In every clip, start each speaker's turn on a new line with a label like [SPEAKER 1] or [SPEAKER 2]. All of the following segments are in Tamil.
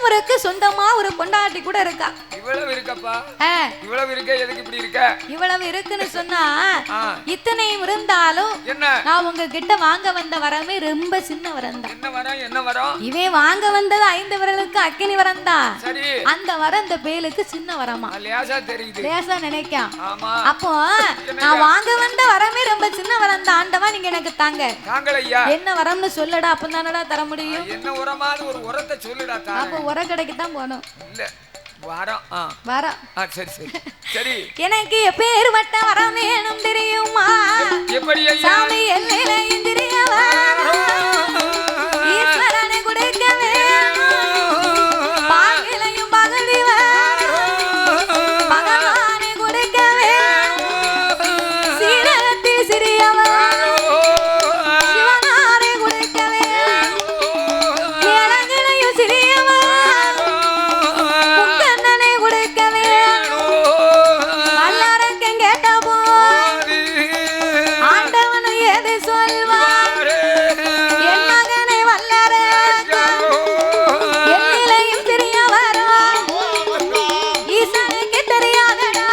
[SPEAKER 1] அவருக்கு சொந்தமா ஒரு பொண்டாட்டி கூட இருக்கா.
[SPEAKER 2] இவ்வளவு இருக்கப்பா. இவ்வளவு இருக்க எதுக்கு இப்படி இருக்க?
[SPEAKER 1] இவ்வளவு இருக்குன்னு சொன்னா இத்தனையும் இருந்தாலும்
[SPEAKER 2] என்ன
[SPEAKER 1] நான் உங்ககிட்ட வாங்க வந்த வரமே ரொம்ப சின்ன வரம் தான்.
[SPEAKER 2] என்ன வரம்? என்ன வரம்?
[SPEAKER 1] இவன் வாங்க வந்தது 5 விரலுக்கு அக்கினி வரம் தான்.
[SPEAKER 2] சரி.
[SPEAKER 1] அந்த வரம் இந்த பேலுக்கு சின்ன வரமா.
[SPEAKER 2] லேசா தெரியுது.
[SPEAKER 1] லேசா நினைக்காம்.
[SPEAKER 2] ஆமா.
[SPEAKER 1] அப்போ நான் வாங்க வந்த வரமே ரொம்ப சின்ன வரம் தான். ஆண்டவா நீங்க எனக்கு தாங்க.
[SPEAKER 2] தாங்களையா.
[SPEAKER 1] என்ன வரம்னு சொல்லடா, அப்பதானடா தர முடியும்.
[SPEAKER 2] என்ன வரமாது ஒரு வரத்தை சொல்லுடா.
[SPEAKER 1] அப்ப உர கடைக்கு தான் போகணும்.
[SPEAKER 2] இல்ல வரம்.
[SPEAKER 1] வரம்.
[SPEAKER 2] சரி சரி சரி.
[SPEAKER 1] எனக்கு எப்பேர்பட்ட வரம் வேணும் தெரியுமா?
[SPEAKER 2] எப்படி ஐயா?
[SPEAKER 1] சாமி எல்லையிலையும் தெரியவா ஈஸ்வரனை கொடுக்க வேணும், பாகிலையும் பகலிவ பகவானை கொடுக்க வேணும், சீரகத்தில் சிறியவா சிவனாரை கொடுக்க வேணும், இறங்கிலையும் சிறியவா முக்கண்ணனை கொடுக்க வேணும், வல்லரக்கம் கேட்ட போது ஆண்டவனும் எது சொல்வார், என் மகனை வல்லரக்கம் எல்லையிலையும் தெரிய வரும், ஈசனுக்கு தெரியாதடா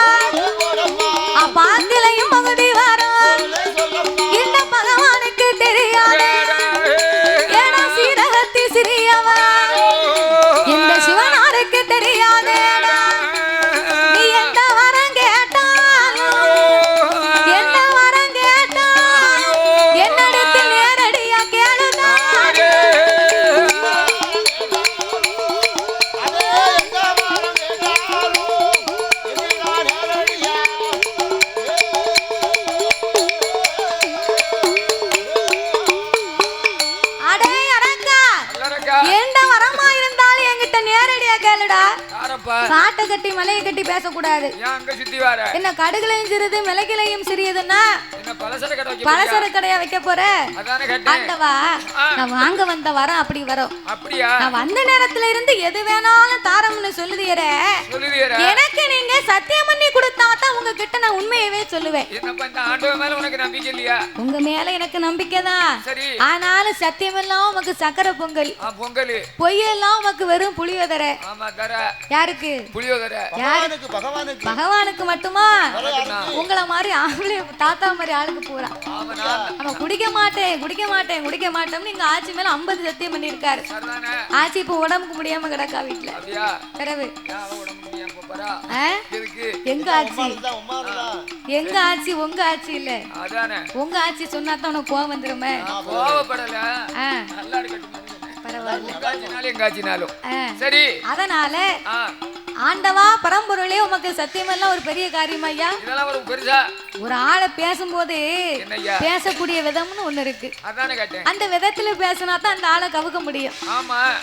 [SPEAKER 1] பாங்கிலையும் பகுதி வரும், இந்த பகவானுக்கு தெரியாத ஏடா சீரகத்தில் சிறியவா இந்த சிவனாருக்கு தெரியாதேடா, நீ எந்த வரம் கேட்டாலும் என்ன வரம் கேட்டாலும் என்னிடத்தில் நேரடியா கேளுதா. அடே அரக்கா,
[SPEAKER 2] வல்லரக்கா.
[SPEAKER 1] எந்த வரமா இருந்தாலும் என்கிட்ட நேரடியா கேளுடா.
[SPEAKER 2] யாரப்பா?
[SPEAKER 1] காட்டை கட்டி மலையை கட்டி பேசக்கூடாது.
[SPEAKER 2] ஏன் அங்க சுத்தி வர?
[SPEAKER 1] என்ன கடுகுலையும் சிறிது மிளகிலையும் சிறியதுன்னா
[SPEAKER 2] என்ன பலசர கடை வைக்க?
[SPEAKER 1] பலசர கடையா வைக்க போற?
[SPEAKER 2] அதானே கேட்டேன்.
[SPEAKER 1] ஆண்டவா நான் வாங்க வந்த வரம் அப்படி வரும்.
[SPEAKER 2] அப்படியா?
[SPEAKER 1] நான் வந்த நேரத்துல இருந்து எது வேணாலும் தாரம்னு சொல்லுதியற.
[SPEAKER 2] சொல்லுதியற.
[SPEAKER 1] எனக்கு நீங்க சத்தியம் பண்ணி கொடுத்தா தான் உங்ககிட்ட நான் உண்மையவே சொல்லுவேன்.
[SPEAKER 2] என்னப்பா இந்த ஆண்டவன் மேல உனக்கு நம்பிக்கை இல்லையா?
[SPEAKER 1] உங்க மேல எனக்கு நம்பிக்கை தான்.
[SPEAKER 2] சரி.
[SPEAKER 1] ஆனாலும் சத்தியமெல்லாம் உமக்கு சக்கரை பொங்கல்,
[SPEAKER 2] பொங்கல்
[SPEAKER 1] பொய்யெல்லாம் உமக்கு வெறும் புளியோதரை.
[SPEAKER 2] ஆமா தர.
[SPEAKER 1] யாருக்கு?
[SPEAKER 2] புளியோதரை.
[SPEAKER 3] பகவானுக்கு. பகவானுக்கு.
[SPEAKER 1] பகவானுக்கு மட்டுமா? உங்களை மாதிரி ஆம்பளை தாத்தா மாதிரி ஆளுக்கு பூரா. நம்ம குடிக்க மாட்டேன் குடிக்க மாட்டேன் குடிக்க மாட்டோம்னு எங்க ஆட்சி மேல 50 சத்தியம் பண்ணிருக்காரு. ஆட்சி இப்ப உடம்புக்கு முடியாம கிடக்கா வீட்டுல. பிறகு எங்க ஆட்சி? எங்க ஆட்சி? உங்க ஆட்சி இல்ல. உங்க ஆட்சி சொன்னா தான் உனக்கு கோவம் வந்துருமே.
[SPEAKER 2] சரி.
[SPEAKER 1] அதனால ஆண்டவா பரம்பொருளே உமக்கு சத்தியமெல்லாம் ஒரு பெரிய காரியம் ஐயா.
[SPEAKER 2] இதெல்லாம் ஒரு பெருசா
[SPEAKER 1] ஒரு ஆளை பேசும்போது பேசக்கூடிய விதம்னு ஒண்ணு இருக்கு. அந்த விதத்துல பேசினா தான் அந்த ஆளை கவுக்க முடியும்.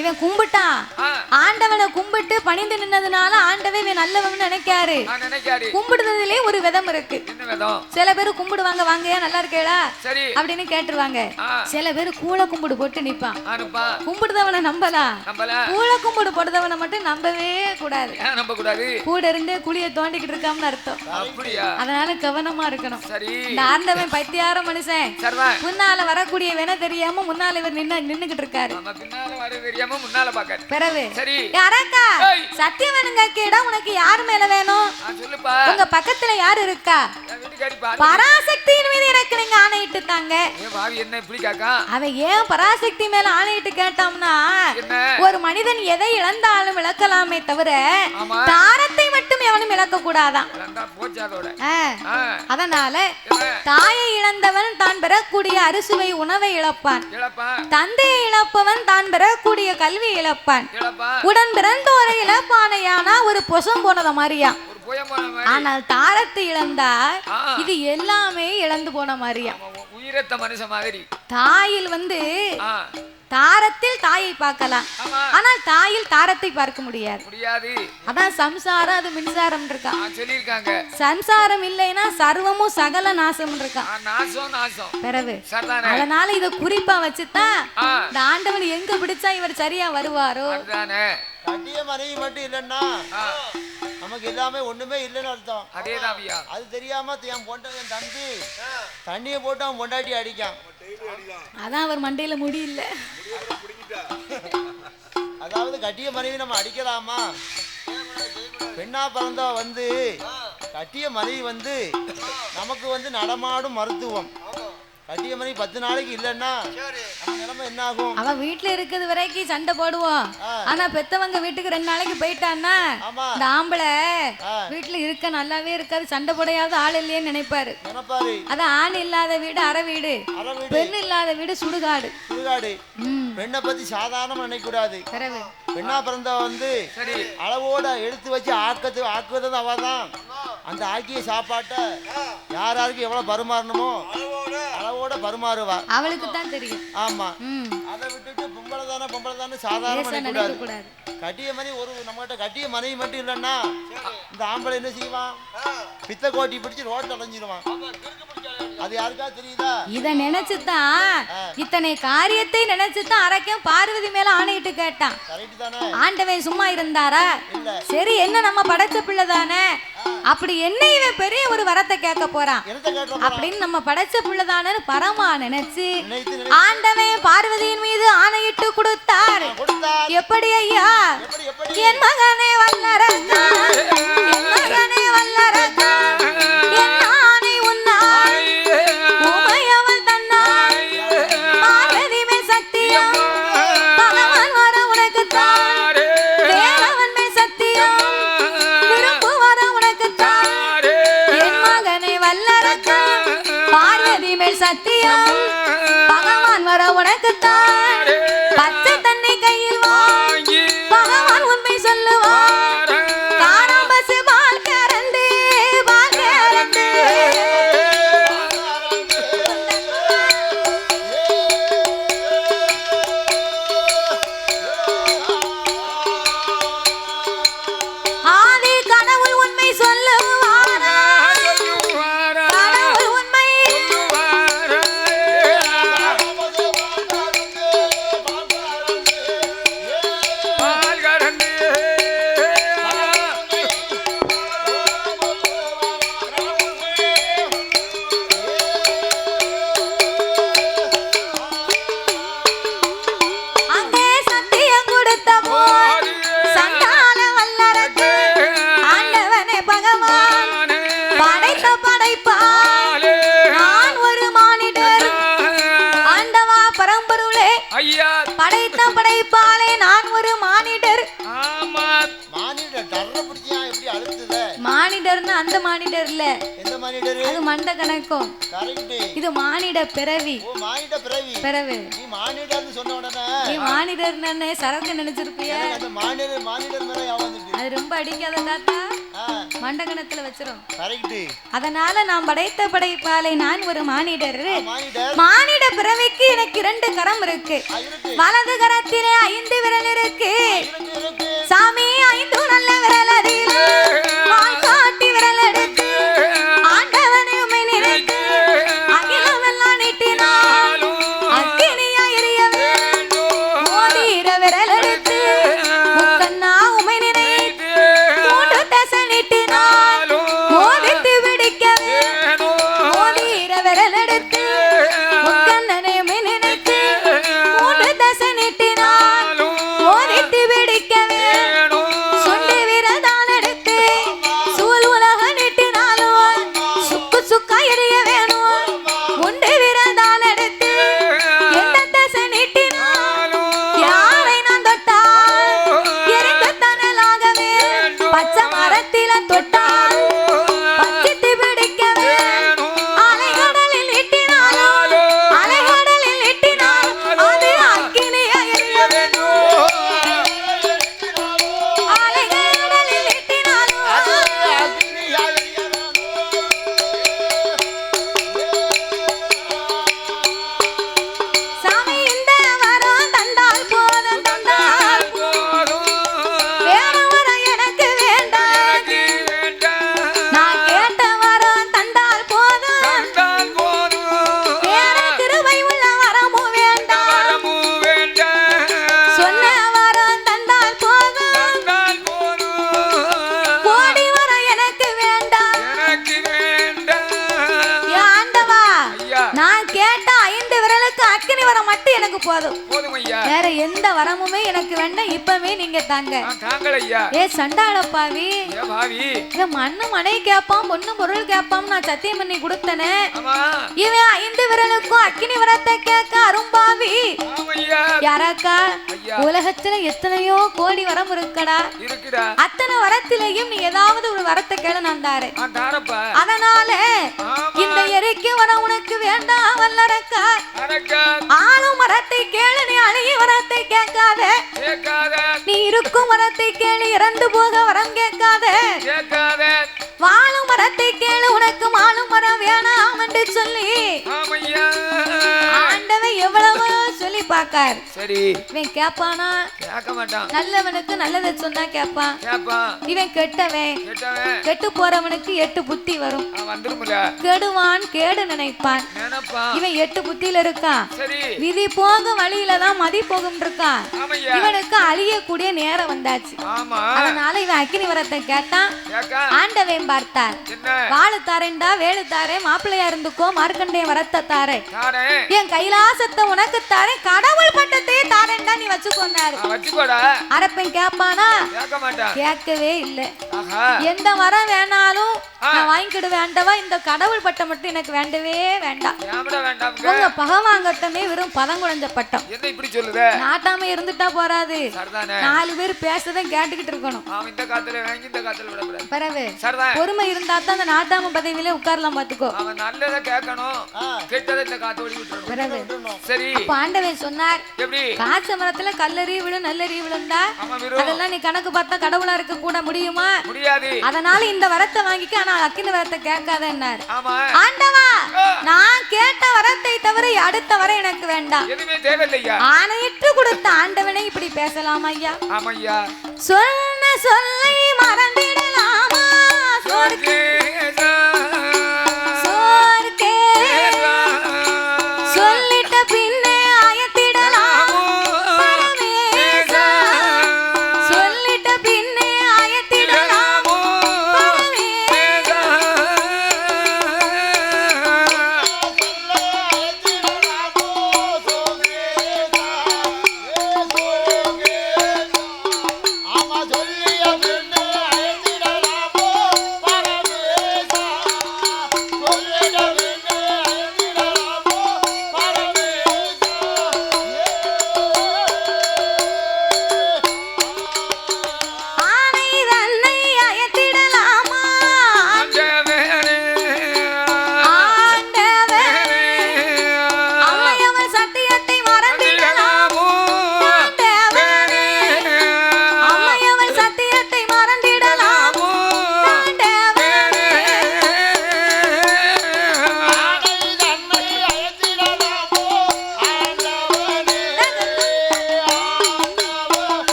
[SPEAKER 1] இவன் கும்பிட்டான், ஆண்டவனை கும்பிட்டு பணிந்து நின்னதுனால ஆண்டவே இவன் நல்லவன் நினைக்காரு. கும்பிடுறதுலயே ஒரு விதம் இருக்கு. சில பேரு கும்பிடுவாங்க, வாங்கயா நல்லா இருக்கேடா அப்படின்னு கேட்டுருவாங்க. சில பேரு கூழ கும்பிடு போட்டு நிப்பான். கும்பிடுதவனை நம்பலாம், கூழ கும்பிடு போடுறவனை மட்டும் நம்பவே கூடாது. கூட இருந்து குழிய தோண்டிக்கிட்டு இருக்காமனு அர்த்தம். அதனால கவனமா இருக்கணும். இந்த ஆண்டவன் பைத்தியார மனுஷன். முன்னால வரக்கூடிய வேணா தெரியாம முன்னால இவர் நின்னுகிட்டு இருக்காரு. பிறகு அரக்கா சத்தியம் வேணுங்க கேடா, உனக்கு யாரு மேல வேணும்? உங்க பக்கத்துல யாரு இருக்கா? பராசக்தியின் மீது எனக்கு நீங்க ஆணையிட்டு தாங்க. அவன் ஏன் பராசக்தி மேல ஆணையிட்டு கேட்டோம்னா, ஒரு மனிதன் எதை இழந்தாலும் இழக்கலாமே தவிர தாரத்தை மட்டும் எவனும் இழக்க கூடாதான். அதனால தாயை இழந்தவன் தான் பெறக்கூடிய அறுசுவை உணவை இழப்பான், தந்தையை இழப்பவன் தான் பெறக்கூடிய கல்வி இழப்பான், உடன் பிறந்தோரை இழப்பானையானா ஒரு பொசம் போனத மாதிரியா. ஆனால் தாரத்தை இழந்தா இது எல்லாமே இழந்து போன மாதிரியா. தாயில் தாரத்தில் தாயை பார்க்கலாம், ஆனால் தாயில் தாரத்தை பார்க்க முடியாது. அதான் சம்சாரம், அது மின்சாரம் இருக்காங்க. சம்சாரம் இல்லைன்னா சர்வமும் சகல நாசம் இருக்கான். பிறகு அதனால இத குறிப்பா வச்சுதான் இந்த ஆண்டவன் எங்க பிடிச்சா இவர் சரியா வருவாரோ.
[SPEAKER 3] கட்டிய மனைவி மட்டும் இல்லன்னா நமக்கு எல்லாமே ஒண்ணுமே இல்லைன்னு அர்த்தம். அது தெரியாம என் தம்பி தண்ணியை போட்டு அவன் பொண்டாட்டி அடிக்கான்.
[SPEAKER 1] அதான் அவர் மண்டையில முடியல.
[SPEAKER 3] அதாவது கட்டிய மனைவி நம்ம அடிக்கலாமா? பெண்ணா பிறந்தா வந்து கட்டிய மனைவி வந்து நமக்கு வந்து நடமாடும் மருத்துவம். கட்டிய மனைவி 10 நாளைக்கு இல்லைன்னா நிலைமை என்ன ஆகும்?
[SPEAKER 1] அவ வீட்டுல இருக்கிறது வரைக்கும் சண்டை போடுவோம். ஆனா பெத்தவங்க வீட்டுக்கு 2 நாளைக்கு போயிட்டான்னா இந்த ஆம்பளை வீட்டுல இருக்க நல்லாவே இருக்காது, சண்டை போடையாவது ஆள் இல்லையேன்னு நினைப்பாரு. அதான் ஆண் இல்லாத வீடு அரை வீடு, பெண் இல்லாத வீடு சுடுகாடு.
[SPEAKER 3] பெண்ணை பத்தி சாதாரணமா நினைக்க கூடாது. பெண்ணா பிறந்த வந்து அளவோட எடுத்து வச்சு ஆக்குவது அவதான். அந்த ஆக்கிய சாப்பாட்டை யாராருக்கு எவ்வளவு பரிமாறணுமோ அளவோட பரிமாறுவா, அவளுக்கு தான் தெரியும். ஆமா, அதை விட்டுட்டு பொம்பளை தானே சாதாரணமா நினைக்க கூடாது. கட்டிய மனைவி ஒரு நம்மகிட்ட கட்டிய மனைவி மட்டும் இல்லைன்னா இந்த ஆம்பளை என்ன செய்வான்? பித்த கோட்டி பிடிச்சு ரோட் அடைஞ்சிருவான். அது யாருக்கா தெரியுதா? இத நினைச்சுதான் இத்தனை காரியத்தை நினைச்சுதான் அரக்கன் பார்வதி மேல ஆணையிட்டு கேட்டான். ஆண்டவன் சும்மா இருந்தாரா? சரி, என்ன நம்ம படைச்ச பிள்ளை தானே, அப்படி என்ன இவன் பெரிய ஒரு வரத்தை கேட்க போறான் அப்படின்னு நம்ம படைச்ச பிள்ளை தானே பரமா நினைச்சு ஆண்டவன் பார்வதியின் மீது ஆணையிட்டு கொடுத்தார். எப்படி ஐயா? என் மகனே வல்லரக்கா, என் மகனே வல்லரக்கா, என் ஆணை உன்னாய் உமையவள் தன்னாய் பார்வதி மேல் சத்தியம் பகவான் வர உனக்கு தான், தேவன் மேல் சத்தியம் விரும்பு வர உனக்கு தான், என் மகனே வல்லரக்கா பார்வதி மேல் சத்தியம் பகவான் வர உனக்கு தான், பச்சை தண்ணி கையில் வாங்கி பகவான் உண்மை சொல்லுவார், காராம்பசு பால் கறந்து பால் கறந்து ஆதி கடவுள் உண்மை சொல்லுவார், கடவுள் உண்மை அங்கே சத்தியம் கொடுத்த போது சண்டால வல்லரக்கு ஆண்டவனே பகவான் படைத்த படைப்பால் நான் ஒரு மானிடர், ஆண்டவா பரம்பொருளே படைத்த படைப்பாலே நான் ஒரு மானிடர். மானிடர்னு அந்த மானிடர் இல்ல, அது மண்ட கணக்கும், இது மானிட பிறவி. பிறவி நீ மானிடர்னு சரக்கு நினைச்சிருப்பிய, அது ரொம்ப அடிக்காத தாத்தா, மண்டகணத்துல வச்சிரும். அதனால நான் படைத்த படைப்பாலை நான் ஒரு மானிடர். மானிட பிறவிக்கு எனக்கு 2 கரம் இருக்கு, வலது கரத்திலே 5 விரல் இருக்கு. சாமி 5 நல்ல விரல் அதில் வாய் காட்டி விரல் எடுத்து ஆண்டவனை உம்மை நினைத்து அகிலம் எல்லாம் நீட்டினால் அக்கினியா எரிய வேண்டும். மோதிர விரல் எடுத்து முக்கண்ணா உம்மை நினைத்து 3 தசை நீட்டினால் மோதித்து பிடிக்க வேண்டும். மோதிர விரல் எடுத்து முக்கண்ணனை உம்மை நினைத்து 3 தசை நீட்டினால் மோதித்து பிடிக்க வேண்டும். சுண்டி விரதால் எடுத்து சூழ் உலக நீட்டினாலும் சுக்கு சுக்கா எரிய வேணும். முண்டி விரதால் எடுத்து எந்த தசை நீட்டினால் யாரை நான் தொட்டால் எரிந்து தனலாகவே பச்சை மரத்தில தொட்டால் பச்சித்து பிடிக்க வேண்டும். அலைகடலில் நீட்டினாலும் அலைகடலில் நீட்டினால் அது அக்கினியா எரிய வேண்டும்.
[SPEAKER 1] போதும்.
[SPEAKER 2] போதும் ஐயா.
[SPEAKER 1] வேற எந்த வரமுமே எனக்கு வேண்டாம். இப்பவே நீங்க தாங்க.
[SPEAKER 2] தாங்கள் ஐயா.
[SPEAKER 1] ஏ சண்டாள பாவி.
[SPEAKER 2] ஏ பாவி.
[SPEAKER 1] இவன் மண்ணு மனை கேப்பான், பொண்ணு பொருள் கேப்பான். நான் சத்தியம் பண்ணி கொடுத்தனே.
[SPEAKER 2] ஆமா.
[SPEAKER 1] இவன் 5 விரலுக்கும் அக்கினி வரத்தை கேட்க அரும்பாவி.
[SPEAKER 2] ஆமையா.
[SPEAKER 1] யாராக்கா உலகத்துல எத்தனையோ கோடி வரம் இருக்குடா.
[SPEAKER 2] இருக்குடா.
[SPEAKER 1] அத்தனை வரத்திலையும் நீ ஏதாவது ஒரு வரத்தை கேள நான் தாரேன்.
[SPEAKER 2] தாரப்பா.
[SPEAKER 1] அதனால இந்த எரிக்கு வர உனக்கு வேண்டாம் வல்லரக்கா. ஆளும் வரத்தை கேளு, நீ அழிய வரத்தை கேட்காத. நீ இருக்கும் வரத்தை கேளு, இறந்து போக வரம் கேட்காத. வாழும் வரத்தை கேளு, உனக்கு மாளும் வரம் வேணாம் என்று சொல்லி ஆண்டவன் எவ்வளவோ சொல்லி பார்க்கார். சரி இவன் கேட்பானா? கேட்க மாட்டான். நல்லவனுக்கு நல்லதை சொன்னா கேட்பான். இவன் கெட்டவன். கெட்டு போறவனுக்கு 8 புத்தி வரும். கெடுவான் கேடு நினைப்பான். இவன் 8 புத்தியில இருக்கான். விதி போக வழியில தான் மதி போகும் இருக்கான். இவனுக்கு அழியக்கூடிய நேரம் வந்தாச்சு. அதனால இவன் அக்கினி வரத்தை கேட்டான். ஆண்டவன் பார்த்தார். வாழு தாரேன்டா, வேலு தாரே, மாப்பிள்ளையா இருந்துக்கோ, மார்க்கண்டேய வரத்தை தாரே, என் கைலாசத்தை உனக்கு தாரே, கடவுள் பட்டத்தையே தாரேன்டா, நீ வச்சுக்கோன்னாரு. அரப்பன் கேட்பானா? கேட்கவே இல்லை. எந்த வரம் வேணாலும் நான் வாங்கிக்கிடுவேன். இந்த கடவுள் பட்டம் மட்டும் எனக்கு வேண்டவே வேண்டாம். உங்க பகவாங்கட்டமே வெறும் பதங்குழஞ்ச பட்டம். நாட்டாம இருந்துட்டா போறாது. 4 பேர் பேசதான் கேட்டுக்கிட்டு இருக்கணும். பிறகு பொறுமை இருந்தா தான் அந்த நாட்டாம பதவியில உட்காரலாம். பாத்துக்கோ. ஆண்டவன் சொன்னார், காய்ச்ச மரத்துல கல்லறி விழும் நல்லறி விழுந்தா அதெல்லாம் நீ கணக்கு பார்த்தா கடவுளா இருக்க கூட முடியுமா? அதனால இந்த வரத்தை வாங்கிக்க, ஆனா அக்கினி வரத்தை கேட்காதன்னார். ஆண்டவா, நான் கேட்ட வரத்தை தவிர அடுத்த வர எனக்கு வேண்டாம். ஆணையிட்டு கொடுத்த ஆண்டவனை இப்படி பேசலாமா ஐயா? சொன்ன சொல்லை மறந்திடலாமா? சொல்லிட்ட பின்னே ஆயத்திடலாம். சொல்லிட்ட பின்னே ஆயத்திடலாம்.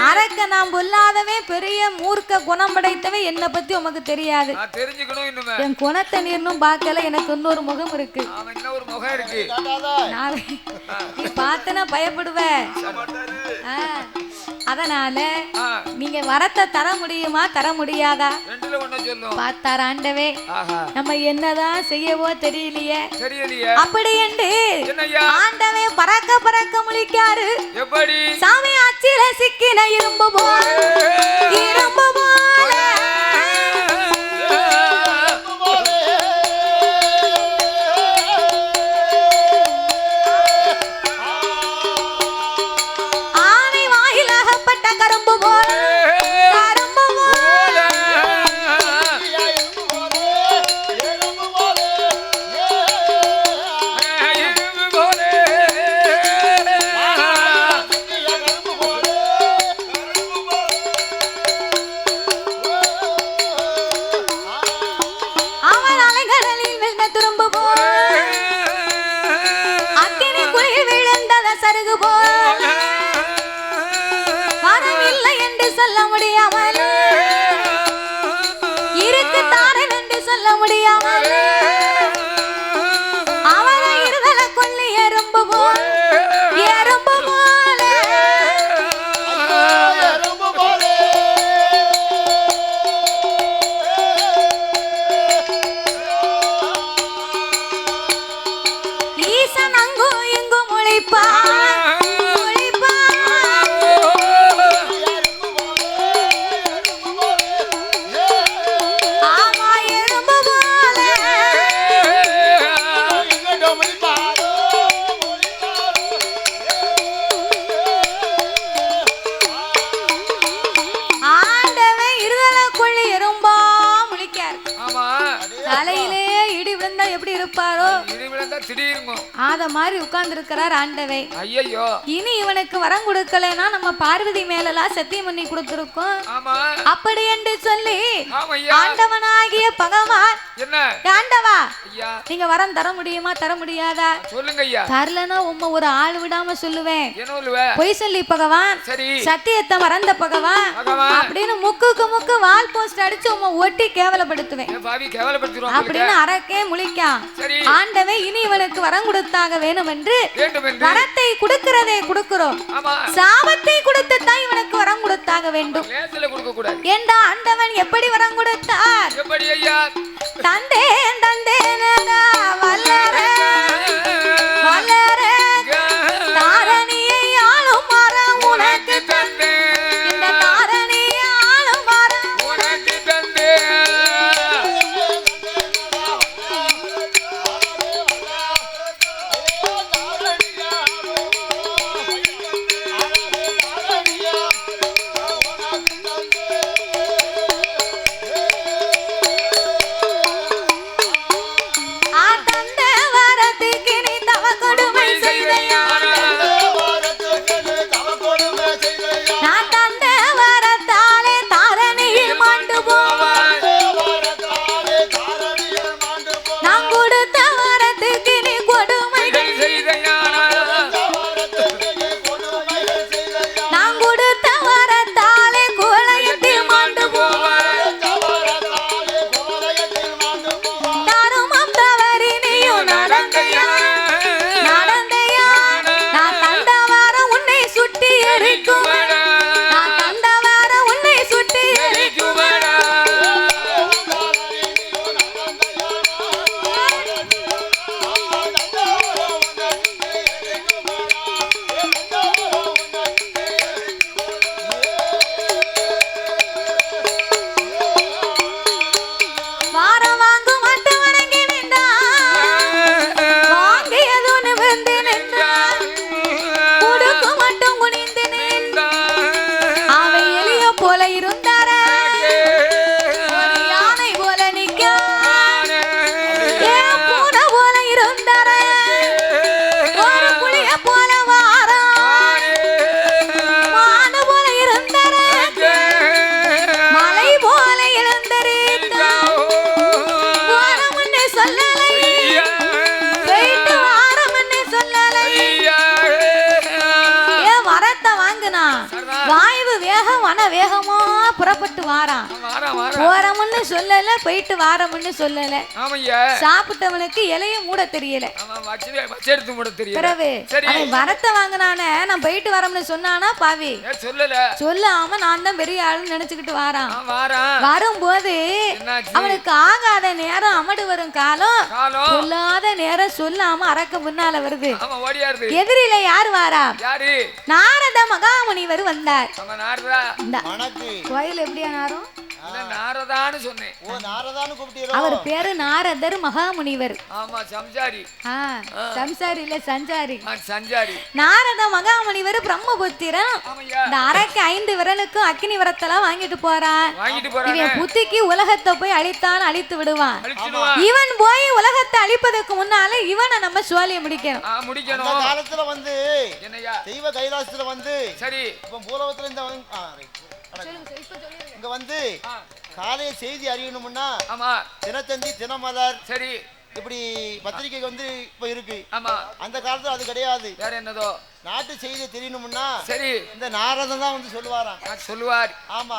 [SPEAKER 1] அரக்க நாம் பொல்லாதவே பெரிய மூர்க்க குணம் படைத்தவே என்ன பத்தி உமக்கு தெரியாது.
[SPEAKER 2] தெரிஞ்சுக்கணும். இன்னுமே
[SPEAKER 1] என் குணத்தை நீர்னும் பார்க்கல. எனக்கு இன்னொரு முகம் இருக்கு.
[SPEAKER 2] இன்னொரு முகம் இருக்கு.
[SPEAKER 1] நீ பார்த்தனா பயப்படுவ. அதனால நீங்க வரத்தை தர முடியுமா தர முடியாதா பார்த்தார் ஆண்டவே. நம்ம என்னதான் செய்யவோ தெரியலையே அப்படி என்று ஆண்டவே பறக்க பறக்க முழிக்காரு. சாமி ஆட்சியில சிக்கின இரும்பு போல இரும்பு போல கரும்பு போல கரும்பு போல அவள் அலைகளில் விழுந்த துரும்பு போல அக்கினி குளிர் விழுந்தத சருகு போல சொல்ல முடியாமல் இருக்குத்தானே என்று சொல்ல முடியாமல் அவளை இருதலை கொள்ளி எறும்பு போல எறும்பு போல ஈசன் அங்கு இங்கு முழிப்பா தலையிலே இடி விழுந்தா எப்படி இருப்பாரோ அத மாதிரி உட்கார்ந்து இருக்கிறார் ஆண்டவே. ஐயோ இனி இவனுக்கு வரம் கொடுக்கலன்னா நம்ம பார்வதி மேலலாம் சத்தியம் பண்ணி கொடுத்திருக்கோம். அப்படி என்று சொல்லி ஆண்டவனாகிய பகவான் ஆண்டவா நீங்க வரம் தர முடியுமா தர முடியாதா சொல்லுங்க ஐயா. தரலன்னா உம்மை ஒரு ஆள் விடாம சொல்லுவேன். பொய் சொல்லி பகவான் சத்தியத்தை மறந்த பகவான் அப்படின்னு முக்குக்கு முக்கு வால் போஸ்ட் அடிச்சு உம்மை ஒட்டி கேவலப்படுத்துவேன் அப்படின்னு அரக்கே முழிக்கான். ஆண்டவே இனி இவனுக்கு வரம் கொடுத்தாக வேணும் என்று வரத்தை கொடுக்கிறதே கொடுக்கிறோம், சாபத்தை கொடுத்து தான் இவனுக்கு வரம் கொடுத்தாக வேண்டும் என்றா ஆண்டவன் எப்படி வரம் கொடுத்தார்? தந்தேன் தந்தேன் வல்லரே வல்லரே தாரணியை ஆளும் மரம் உனக்கு தந்தேன், இந்த தாரணியை ஆளும் மரம் உனக்கு தந்தேன். புறப்பட்டு வாரான். போறோம்னு சொல்லல, போயிட்டு வாரம்னு சொல்லல. சாப்பிட்டவனுக்கு இலைய மூட தெரியல. பிறகு அவன் வரத்தை வாங்கினானே, நான் போயிட்டு வரோம்னு சொன்னானா பாவி சொல்லாம நான் தான் பெரிய ஆளுன்னு நினைச்சுக்கிட்டு வாரான். வரும்போது அவனுக்கு ஆகாத நேரம் அமடு வரும் காலம், சொல்லாத நேரம் சொல்லாம அரக்க முன்னால வருது. எதிரில யார் வாரா? நாரத மகாமுனிவர் வந்தார். கோயில் எப்படியா நாரும்? அவர் பேரு நாரதர் மகாமுனிவர். சம்சாரி இல்ல, சஞ்சாரி. நாரத மகாமுனிவர் பிரம்மபுத்திரன். இந்த அரக்க 5 விரலுக்கும் அக்னி விரத்தெல்லாம் வாங்கிட்டு போறான். இவன் புத்திக்கு உலகத்தை போய் அழித்தான், அழித்து விடுவான். இவன் போய் உலகத்தை அழிப்பதற்கு முன்னால இவனை நம்ம சோழிய முடிக்கணும்.
[SPEAKER 3] காலத்துல வந்து தெய்வ கைலாசத்துல வந்து சரி பூலவத்துல இங்க வந்து காலைய செய்தி அறியணும்னா தினத்தந்தி, தினமலர், சரி இப்படி பத்திரிகை வந்து இப்ப இருக்கு. அந்த காலத்துல அது கிடையாது. வேற என்னதோ நாட்டு செய்தி தெரியணும்னா சரி இந்த நாரதன் தான் வந்து சொல்லுவார். ஆமா,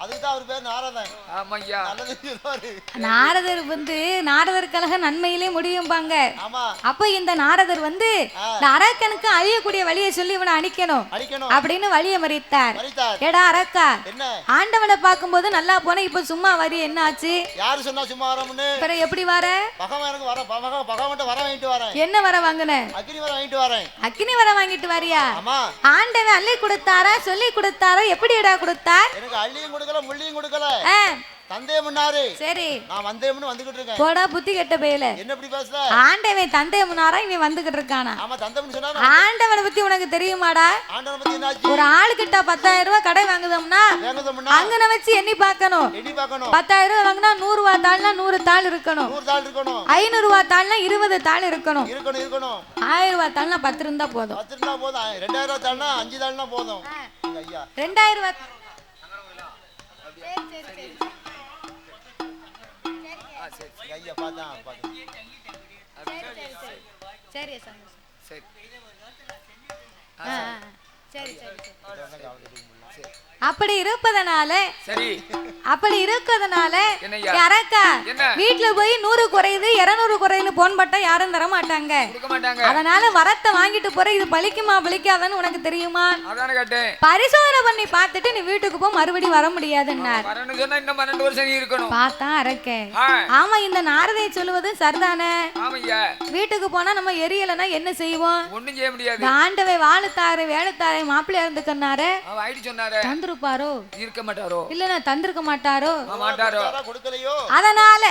[SPEAKER 3] அதுக்கு தான் அவர் பேர் நாரதன். ஆமாய்யா, நல்லது சொல்லுவாரு.
[SPEAKER 1] நாரதர் வந்து நாரதர் கழக நன்மையிலே முடியும்பாங்க. ஆமா, அப்ப இந்த நாரதர் வந்து இந்த அரக்கனுக்கு அழியக்கூடிய வழியை சொல்லி இவனை அழிக்கணும் அப்படின்னு வழியை மறித்தார். ஏடா அரக்கா, ஆண்டவனை பார்க்கும்போது நல்லா போன, இப்ப சும்மா வரி என்ன ஆச்சு?
[SPEAKER 3] யாரு சொன்னா சும்மா வரோம்னு?
[SPEAKER 1] பிறகு எப்படி வர?
[SPEAKER 3] பகவானுக்கு வர வாங்கிட்டு வரேன்.
[SPEAKER 1] என்ன வர வாங்குன?
[SPEAKER 3] அக்னி வர வாங்கிட்டு வரேன்.
[SPEAKER 1] அக்னி வர வாங்கிட்டு வரியா? ஆண்டவன் அள்ளி கொடுத்தாரா, சொல்லி கொடுத்தாரா, எப்படிடா கொடுத்தார்?
[SPEAKER 3] எனக்கு அள்ளியும் கொடுக்கல, முள்ளியும் கொடுக்கல. தந்தை முன்னாரு. சரி, நான் வந்தேன்னு வந்துகிட்டு இருக்கேன்.
[SPEAKER 1] போடா புத்தி கெட்ட பேயல.
[SPEAKER 3] என்ன இப்படி பேசுற?
[SPEAKER 1] ஆண்டவன் தந்தை முன்னாரா, இவன் வந்துகிட்டு இருக்கானா?
[SPEAKER 3] ஆமா, தந்தை சொன்னா
[SPEAKER 1] ஆண்டவனை பத்தி உனக்கு தெரியுமாடா?
[SPEAKER 3] ஆண்டவனை பத்தி என்னாச்சு?
[SPEAKER 1] ஒரு ஆளு கிட்ட 10,000 ரூபாய் கடை வாங்குதோம்னா அங்கன வச்சு எண்ணி பார்க்கணும். 10,000 ரூபாய் வாங்கினா 100 ரூபாய் தாள்னா 100 தாள் இருக்கணும். 500 ரூபாய் தாள்னா 20 தாள் இருக்கணும். 1000 ரூபாய் தாள்னா 10 இருந்தா போதும்.
[SPEAKER 3] 2000 ரூபாய் தாள்னா 5 தாள்னா போதும். ஐயா,
[SPEAKER 1] 2000 ரூபாய்.
[SPEAKER 3] ஐயா பாத்தா
[SPEAKER 1] சரி சரி அப்படி இருப்பதனால அரக்கா வீட்டுல போய் 100 குறையுது 200 குறையுது போன் பட்டா யாரும் தர மாட்டாங்க. அதனால வரத்தை வாங்கிட்டு போற, இது பலிக்குமா பலிக்காதான்னு உனக்கு தெரியுமா? பரிசோதனை பண்ணி பார்த்துட்டு நீ வீட்டுக்கு போ, மறுபடி வர முடியாதுன்னார். பார்த்தா அரக்க, ஆமா இந்த நாரதை சொல்லுவது சரிதானே. வீட்டுக்கு போனா நம்ம எரியலன்னா என்ன செய்வோம்? ஆண்டவை வாழுத்தாரு வேலைத்தாரை மாப்பிள்ளையா இருந்துக்கன்னாரு தந்திருப்பாரோ இருக்க மாட்டாரோ? இல்ல தந்திருக்க மாட்டாரோ? அதனால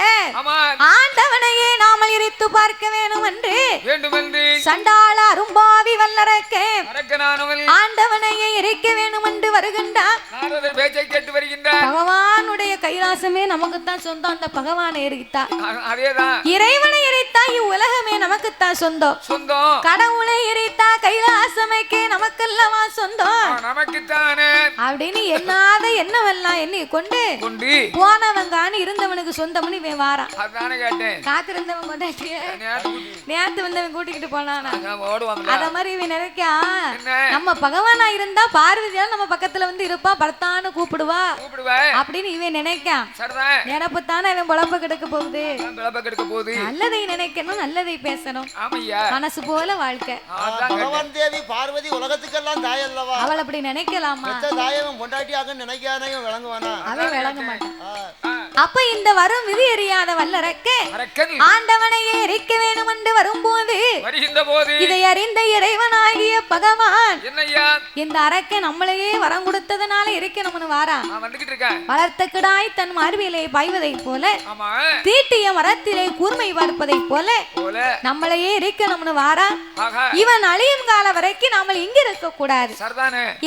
[SPEAKER 1] ஆண்டவனையே நாம இறைத்து பார்க்க வேணும் என்று சண்டாள அரும்பாவி வல்லரக்கே ஆண்டவனையே இறைக்க வேணும் என்று வருகின்றார். பகவானுடைய கைலாசமே நமக்குத்தான் சொந்தம். அந்த பகவானை எரித்தா, இறைவனை எரித்தா இவ்வுலகமே நமக்குத்தான் சொந்தம். கடவுளை எரித்தா கைலாசமைக்கே நமக்கல்லவா சொந்தம். அப்படின்னு எண்ணாத என்னவெல்லாம் எண்ணி கொண்டு போனவங்கான்னு இருந்தவனுக்கு சொந்தம்னு இவன் வாரான். காத்திருந்தவன் நேத்து வந்தவன் கூட்டிக்கிட்டு போனானா? அத மாதிரி இவன் நினைக்கா, நம்ம பகவானா இருந்தா பார்வதியால் நம்ம பக்கத்துல வந்து இருப்பா, பர்த்தான்னு கூப்பிடுவா அப்படின்னு இவன் நினைக்கான். நினைப்புத்தானே இவன் பொழப்ப கெடுக்க போகுது. நல்லதை நினைக்கணும், நல்லதை பேசணும், மனசு போல வாழ்க்கை.
[SPEAKER 3] பகவான் தேவி பார்வதி உலகத்துக்கெல்லாம் தாய் அல்லவா?
[SPEAKER 1] அவள் அப்படி நினைக்கலாமா? அப்ப இந்த வரும் விதி எறியாத வல்லரக்க ஆண்டவனையே எரிக்க வேணும் என்று வரும்போது இதை அறிந்த இறைவனாகிய பகவான் இந்த அரக்க நம்மளையே வரம் கொடுத்ததனால இருக்கணும்னு வாரா. வளர்த்த கிடாய் தன் மார்பிலே பாய்வதை போல, தீட்டிய மரத்திலே கூர்மை பார்ப்பதை போல நம்மளையே இருக்கணும்னு வாரா. இவன் அழியும் கால வரைக்கும் நாம இங்க இருக்க கூடாது,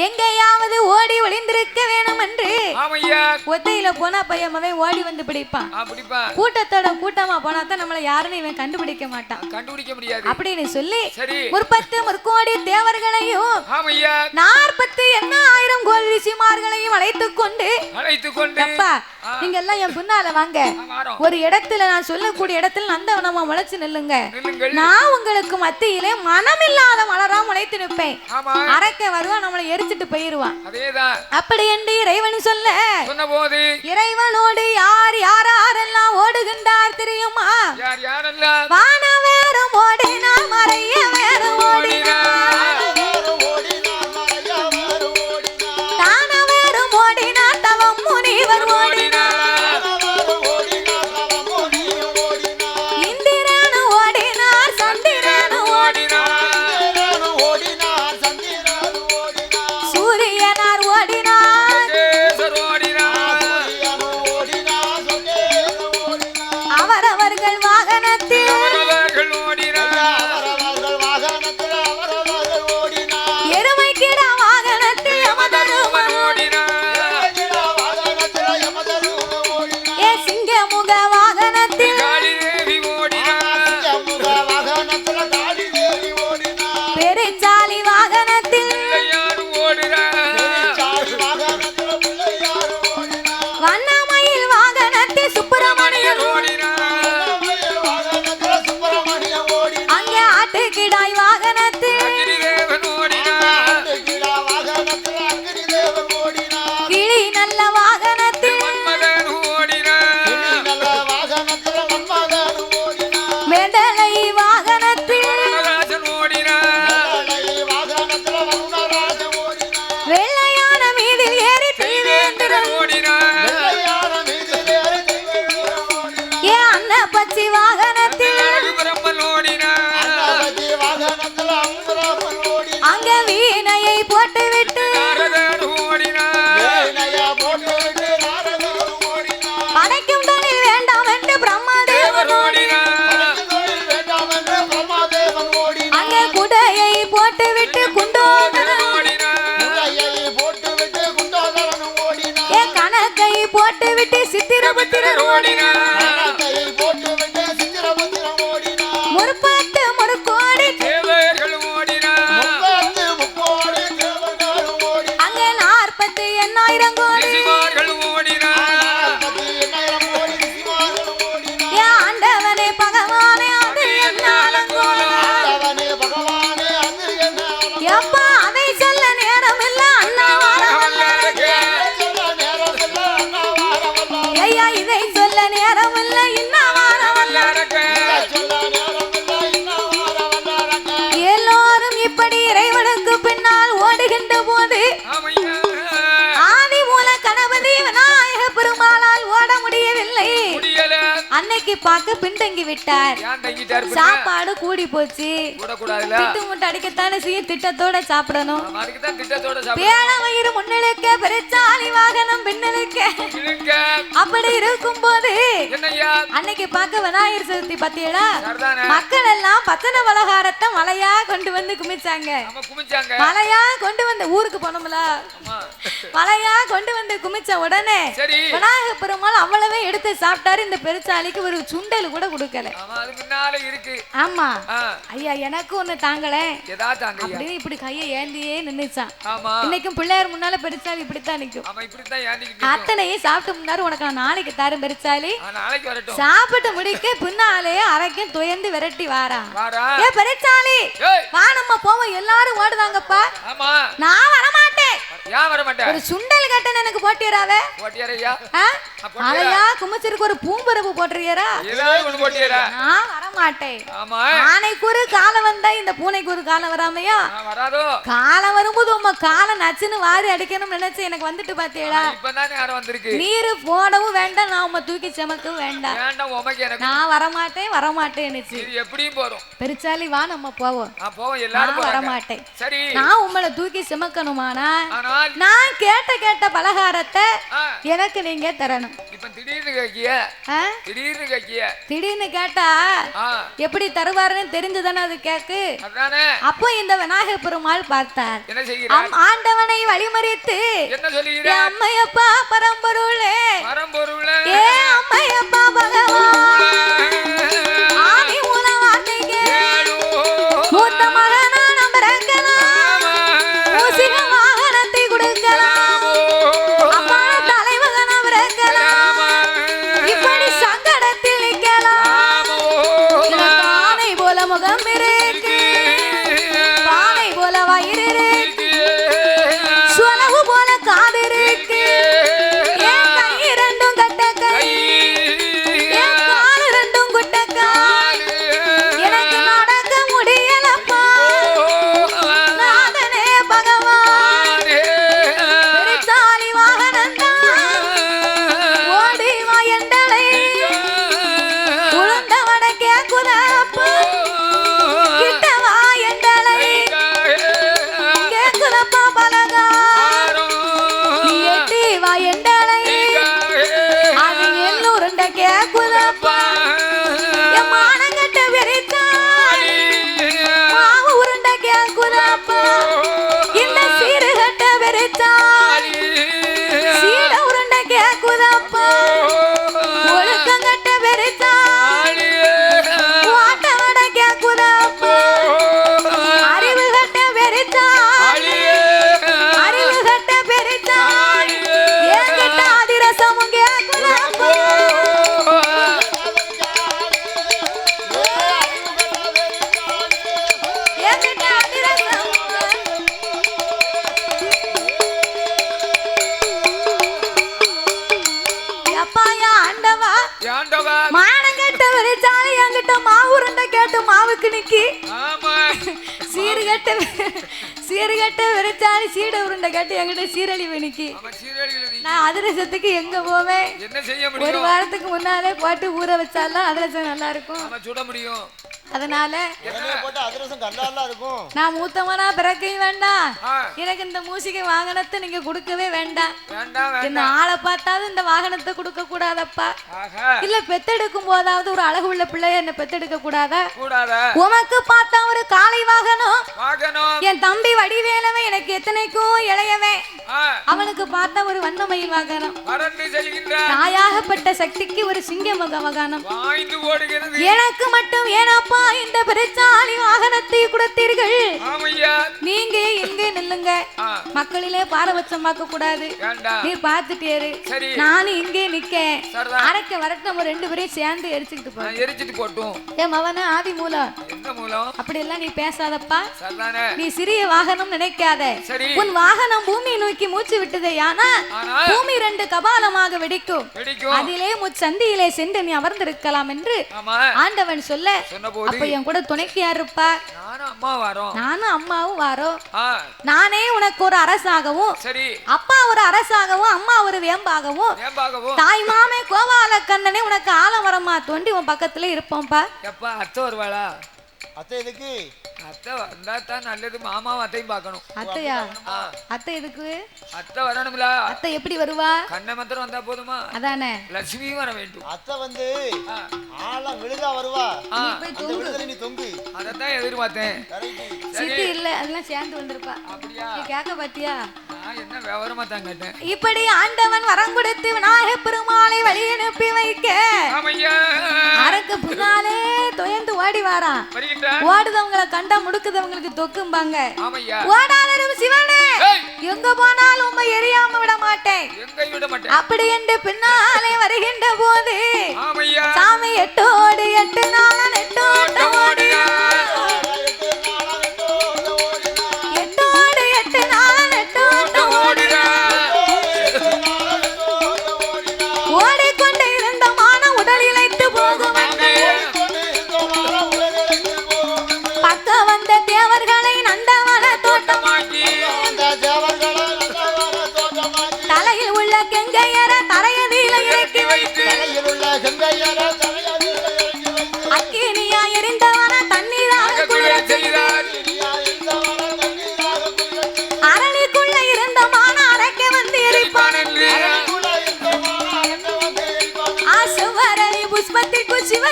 [SPEAKER 1] எங்கேயாவது ஓடி ஒளிந்திருக்க வேணும் என்று ஒத்தையில போனா பையன் ஓடி ஓடி வந்து பிடிப்பான். கூட்டத்தோட கூட்டமா போனா தான் நம்மள யாருன்னு இவன் கண்டுபிடிக்க மாட்டான்.
[SPEAKER 2] கண்டுபிடிக்க முடியாது
[SPEAKER 1] அப்படின்னு சொல்லி முற்பத்து முற்கோடி தேவர்களையும் 48,000 கோடி ரிஷிமார்களையும் அழைத்துக் கொண்டு அப்பா நீங்க எல்லாம் என் பின்னால வாங்க. ஒரு இடத்துல நான் சொல்லக்கூடிய இடத்துல நந்தவனமா முளைச்சு நில்லுங்க. நான் உங்களுக்கு மத்தியிலே மனமில்லாத மலரா முளைத்து நிற்பேன். அரக்க வருவான் நம்மளை எரிச்சிட்டு போயிருவான். அப்படி என்று இறைவன் சொல்ல இறைவனோடு யார் யாரெல்லாம் ஓடுகின்றார் தெரியுமா? வான வேறும் ஓடினார் மறைய வேறும் ஓடினார் தான வேறும் ஓடினார் தவம் முனிவர் ஓடினார் இந்திரனு ஓடினார் சந்திரனு ஓடினார் சூரியனார் ஓடினார் அவரவர்கள் வாகனத்தில் எருமை கிட வாகனத்தில் ஏ சிங்க முக வாகனத்தில் பெருச்சாலி வாகனத்தில் வண்ணமயில் வாகனத்தில் சுப்பிரமணியன் அங்கே ஆட்டுக்கிடாய் வாகனத்தில் கிளி நல்ல வாகனத்தில் மெடலை வாகனத்தில் வெள்ளையான மீதில் ஏறி தேவேந்திரன் ஏ அன்ன பச்சி வாகனத்தில் அங்க வீணையை போட்டுவிட்டு படைக்கும் தொழில் வேண்டாம் என்று பிரம்மதேவன் அங்க குடையை போட்டுவிட்டு குண்டோதரன் ஏ கணக்கை போட்டுவிட்டு சித்திரபுத்திரன் முற்பத்து முறுக்கோடி அங்க 48,000 கோடி ஏ ஆண்டவனே பகவானே அது என்ன அலங்கோலம் எப்பா அதை சொல்ல நேரம் இல்ல அண்ணா வாரவல்ல ஐயா இதை சொல்ல நேரம் இல்ல இன்ன வாரவல்ல எல்லோரும் இப்படி இறைவனுக்கு பின்னால் ஓடுகின்ற போது ஆதி மூல கணபதி விநாயக பெருமாளால் ஓட முடியவில்லை. அன்னைக்கு பார்க்க பின்தங்கி விட்டார். சாப்பாடு கூடி போச்சு. திட்டு முட்டை அடிக்கத்தானே செய்ய திட்டத்தோட சாப்பிடணும். பேர வயிறு முன்னிழுக்க பெருச்சாலி வாகனம் பின்னிழுக்க அப்படி இருக்கும் போது அன்னைக்கு பார்க்க விநாயகர் சதுர்த்தி பத்தியடா மக்கள் எல்லாம் பச்சனை பலகாரத்தை மலையா கொண்டு வந்து குமிச்சாங்க. மலையா கொண்டு வந்து ஊருக்கு போனோம்ல மலையா கொண்டு வந்து குமிச்ச உடனே விநாயக பெருமாள் அவ்வளவே எடுத்து சாப்பிட்டாரு. இந்த பெருச்சாலிக்கு ஒரு சுண்டல் கூட கொடுக்கல. ஆமா ஐயா எனக்கு ஒண்ணு தாங்கல அப்படின்னு இப்படி கையை ஏந்தியே நின்னுச்சான். இன்னைக்கும் பிள்ளையார் முன்னால பெருச்சாலி இப்படித்தான் நிக்கும். அத்தனையும் சாப்பிட்டு முன்னாரு உனக்கு நான் நாளைக்கு தரும் பெருச்சாலி சாப்பிட்டு முடிக்க பின்னாலே அரைக்கும் துயர்ந்து விரட்டி வாரா. ஏ பெருச்சாலி வா நம்ம போவோம். எல்லாரும் ஓடுதாங்கப்பா. நான் வரமாட்டேன். ஒரு சுண்டல் கட்டணும் எனக்கு போட்டியராவே அலையா குமிச்சிருக்கு ஒரு பூம்பரப்பு போட்டுறியரா? நான் வரமாட்டேன். ஆனைக்கு ஒரு காலம் வந்தா இந்த பூனைக்கு ஒரு காலம் வராமையா? காலம் வரும்போது உங்க காலம் நச்சுன்னு வாரி அடிக்கணும்னு நினைச்சு எனக்கு வந்துட்டு பாத்தீங்களா? நீரு போடவும் வேண்டாம், நான் உங்க தூக்கி செமக்கவும் வேண்டாம். நான் வரமாட்டேன் வரமாட்டேன்னு பெருச்சாலி வா நம்ம போவோம். வரமாட்டேன். நான் உங்களை தூக்கி செமக்கணுமானா நான் கேட்ட பலகாரத்தை எனக்கு நீங்க தரணும்.
[SPEAKER 2] திடீர்னு கேட்டா
[SPEAKER 1] எப்படி தருவாருன்னு தெரிஞ்சுதானே அது கேக்கு.
[SPEAKER 2] அதானே.
[SPEAKER 1] அப்போ இந்த விநாயகர் பெருமாள் பார்த்தார்.
[SPEAKER 2] என்ன செய்கிறார்?
[SPEAKER 1] ஆண்டவனை வழிமறித்து
[SPEAKER 2] என்ன சொல்லுகிறார்?
[SPEAKER 1] அம்மையப்பா பரம்பொருளே
[SPEAKER 2] பரம்பொருளே
[SPEAKER 1] ஏ அம்மையப்பா பகவான் ஆதி மூல வார்த்தைக்கு மூத்த மகனா நம்ம இறக்கலாம் மூசிக வாகனத்தை கொடுக்கலாம் அம்மான தலைமகனா இறக்கலாம் இப்படி சங்கடத்தில் நிற்கலாம் பானை போல முகம் இருக்கு பானை போல வயிறு இருக்கு சுலகு போல காது இருக்கு என் கை ரெண்டும் கட்ட கை என் கால் ரெண்டும் குட்ட கால் எனக்கு நடக்க முடியலப்பா நாதனே பகவான் பெருச்சாலி வாகனந்தான் ஓடி வா எண்டலை உளுந்த வடக்கே குதப்பா கிட்ட வா எண்டலை கேக்குதப்பா பலகா நீ எட்டி வா எண்டலை அது எல்லூருண்ட கேக்குதப்பா என் மானங்கட்ட வெறிச்சாலி மாவு உருண்ட கேக்குதப்பா இந்த சீருகட்ட வெறிச்சாலி சீட உருண்ட கேக்குதப்பா ஒழுக்கங்கட்ட வெறிச்சாலி வாட்ட வட கேக்குதப்பா அறிவு கட்ட வெறிச்சாலி அறிவு கட்ட வெறிச்சாலி என்கிட்ட அதிரசமும் கேக்குதப்பா என்கிட்ட அதிரசமும் எப்பாயா ஆண்டவா
[SPEAKER 2] ஆண்டவா.
[SPEAKER 1] மானங்கட்ட வெறிச்சாலி என்கிட்ட மாவு உருண்டை கேட்டு மாவுக்கு நிக்கி
[SPEAKER 2] ஆமா.
[SPEAKER 1] சீர்கட்ட வெறிச்சாலி சீட உருண்டை கேட்டு என்கிட்ட சீரழிவு நிக்கி
[SPEAKER 2] அவன் சீரழிவுல நீ
[SPEAKER 1] நான் அதிரசத்துக்கு எங்க போவேன்
[SPEAKER 2] என்ன செய்ய
[SPEAKER 1] ஒரு
[SPEAKER 2] முடியும்?
[SPEAKER 1] வாரத்துக்கு முன்னாலே போட்டு ஊற வச்சாலும் அதிரசம் நல்லா இருக்கும்
[SPEAKER 2] அவன் சுட முடியும்.
[SPEAKER 1] அதனால
[SPEAKER 3] உடனே போட்டு அதிரசம் கல்லாலாம் இருக்கும்.
[SPEAKER 1] நான் மூத்தவனா பிறக்கையும் வேண்டாம்
[SPEAKER 2] ஆ.
[SPEAKER 1] எனக்கு இந்த மூசிகை வாகனத்தை நீங்க கொடுக்கவே வேண்டாம்
[SPEAKER 2] வேண்டாம்
[SPEAKER 1] இந்த
[SPEAKER 2] வேண்டாம்.
[SPEAKER 1] ஆளை பார்த்தாவது இந்த வாகனத்தை கொடுக்க கூடாதப்பா
[SPEAKER 2] ஆஹா.
[SPEAKER 1] இல்ல பெத்தெடுக்கும் போதாவது ஒரு அழகு உள்ள பிள்ளைய என்ன பெத்தெடுக்க கூடாதா
[SPEAKER 2] கூடாத.
[SPEAKER 1] உமக்கு பார்த்தா ஒரு காளை வாகனம்
[SPEAKER 2] வாகனம்.
[SPEAKER 1] என் தம்பி வடிவேலவன் எனக்கு எத்தனைக்கும் இளையவன்
[SPEAKER 2] ஆ.
[SPEAKER 1] அவனுக்கு பார்த்தா ஒரு வண்ணமயில் வாகனம்
[SPEAKER 2] பறந்து செல்கின்றார்.
[SPEAKER 1] தாயாகப்பட்ட சக்திக்கு ஒரு சிங்க வாகனம்
[SPEAKER 2] வாய்ந்து ஓடுகிறது.
[SPEAKER 1] எனக்கு மட்டும் ஏனப்பா இந்த பெருச்சாலி வாகனத்தை கொடுத்தீர்கள்
[SPEAKER 2] ஆமையா.
[SPEAKER 1] நீங்க எங்க நில்லுங்க
[SPEAKER 2] ஆ.
[SPEAKER 1] மக்களிலே பாரபட்சம் பார்க்க கூடாது
[SPEAKER 2] வேண்டாம்.
[SPEAKER 1] நீ பாத்துட்டேரு
[SPEAKER 2] சரி.
[SPEAKER 1] நானும் இங்கே நிக்க
[SPEAKER 2] சரிதான்.
[SPEAKER 1] அரைக்க வரட்டு நம்ம ரெண்டு பேரையும் சேர்ந்து எரிச்சுக்கிட்டு போ
[SPEAKER 2] நான் எரிச்சிட்டு போட்டும்.
[SPEAKER 1] ஏன் மவன ஆதி மூலம்
[SPEAKER 2] எந்த மூலம்?
[SPEAKER 1] அப்படி எல்லாம் நீ பேசாதப்பா
[SPEAKER 2] சரிதானே.
[SPEAKER 1] நீ சிறிய வாகனம் நினைக்காத
[SPEAKER 2] சரி.
[SPEAKER 1] உன் வாகனம் பூமி நோக்கி மூச்சு விட்டதே ஆனா
[SPEAKER 2] ஆனால்
[SPEAKER 1] பூமி ரெண்டு கபாலமாக வெடிக்கும்
[SPEAKER 2] வெடிக்கும்.
[SPEAKER 1] அதிலே முச்சந்தியிலே சென்று நீ அமர்ந்திருக்கலாம் என்று
[SPEAKER 2] ஆமா.
[SPEAKER 1] ஆண்டவன் சொல்ல
[SPEAKER 2] சொன்னபோது
[SPEAKER 1] அப்ப என் கூட துணைக்கு யார் இருப்பா
[SPEAKER 2] நானும் அம்மா வரோம்.
[SPEAKER 1] நானும் அம்மாவும் வாரோம்
[SPEAKER 2] ஆ.
[SPEAKER 1] நானே உனக்கு ஒரு அரசாகவும்
[SPEAKER 2] சரி.
[SPEAKER 1] அப்பா ஒரு அரசாகவும் அம்மா ஒரு வேம்பாகவும்
[SPEAKER 2] ஏம்பாகவும்.
[SPEAKER 1] தாய் மாமே கோபால கண்ணனே உனக்கு ஆலமரமா தோண்டி உன் பக்கத்துல இருப்போம்பா
[SPEAKER 2] எப்பா அத்தை வருவாளா?
[SPEAKER 3] அத்தை எதுக்கு?
[SPEAKER 2] அத்தை வந்தா தான் நல்லது. மாமாவும் அத்தையும் பார்க்கணும்.
[SPEAKER 1] அத்தையா
[SPEAKER 2] ஆ.
[SPEAKER 1] அத்தை எதுக்கு
[SPEAKER 2] அத்தை வரணும்ல.
[SPEAKER 1] அத்தை எப்படி வருவா
[SPEAKER 2] கண்ணை மாத்திரம் வந்தா போதுமா?
[SPEAKER 1] அதானே
[SPEAKER 2] லட்சுமியும் வர வேண்டும்.
[SPEAKER 3] அத்தை வந்து
[SPEAKER 2] ஆ.
[SPEAKER 3] ஆளம் விழுதா வருவா.
[SPEAKER 2] ஆ.
[SPEAKER 1] போய்
[SPEAKER 3] அந்த
[SPEAKER 1] தூங்கு
[SPEAKER 3] விழுதுல நீ தொங்கு.
[SPEAKER 2] அதைத்தான் எதிர்பார்த்தேன்.
[SPEAKER 3] கரெக்ட்.
[SPEAKER 1] சித்தி இல்ல அதெல்லாம் சேர்ந்து வந்திருப்பா
[SPEAKER 2] அப்படியா?
[SPEAKER 1] நீ கேட்க பாத்தியா
[SPEAKER 2] நான் என்ன விவரமா தான் கேட்டேன்.
[SPEAKER 1] இப்படி ஆண்டவன் வரம் கொடுத்து விநாயகப் பெருமாளை வழி அனுப்பி வைக்க
[SPEAKER 2] ஆமையா.
[SPEAKER 1] அரக்கு பின்னாலே தொயந்து ஓடி வாரான்
[SPEAKER 2] வருகின்றார்.
[SPEAKER 1] ஓடுதவங்களை கண்டா முடுக்குதவங்களுக்கு தொக்கும்பாங்க
[SPEAKER 2] ஆமையா.
[SPEAKER 1] ஓடாதரும் சிவனே
[SPEAKER 2] ஏய்,
[SPEAKER 1] எங்க போனாலும் உங்க எரியாம விட மாட்டேன்
[SPEAKER 2] எங்க விட மாட்டேன்.
[SPEAKER 1] அப்படி என்று பின்னாலே வருகின்ற போது
[SPEAKER 2] ஆமையா.
[SPEAKER 1] சாமி எட்டோடு எட்டு நாளன் எட்டோட்ட ஓடினார் எட்டோடு எட்டு நாளன் எட்டோட்ட ஓடினார் ஓடிக்கொண்டு இருந்த மான உடல் இழைத்து போகும் பக்க வந்த தேவர்களை நந்தவன தோட்டமாக்கி தலையில் உள்ள கெங்கையர தரையதில இறக்கி வைத்து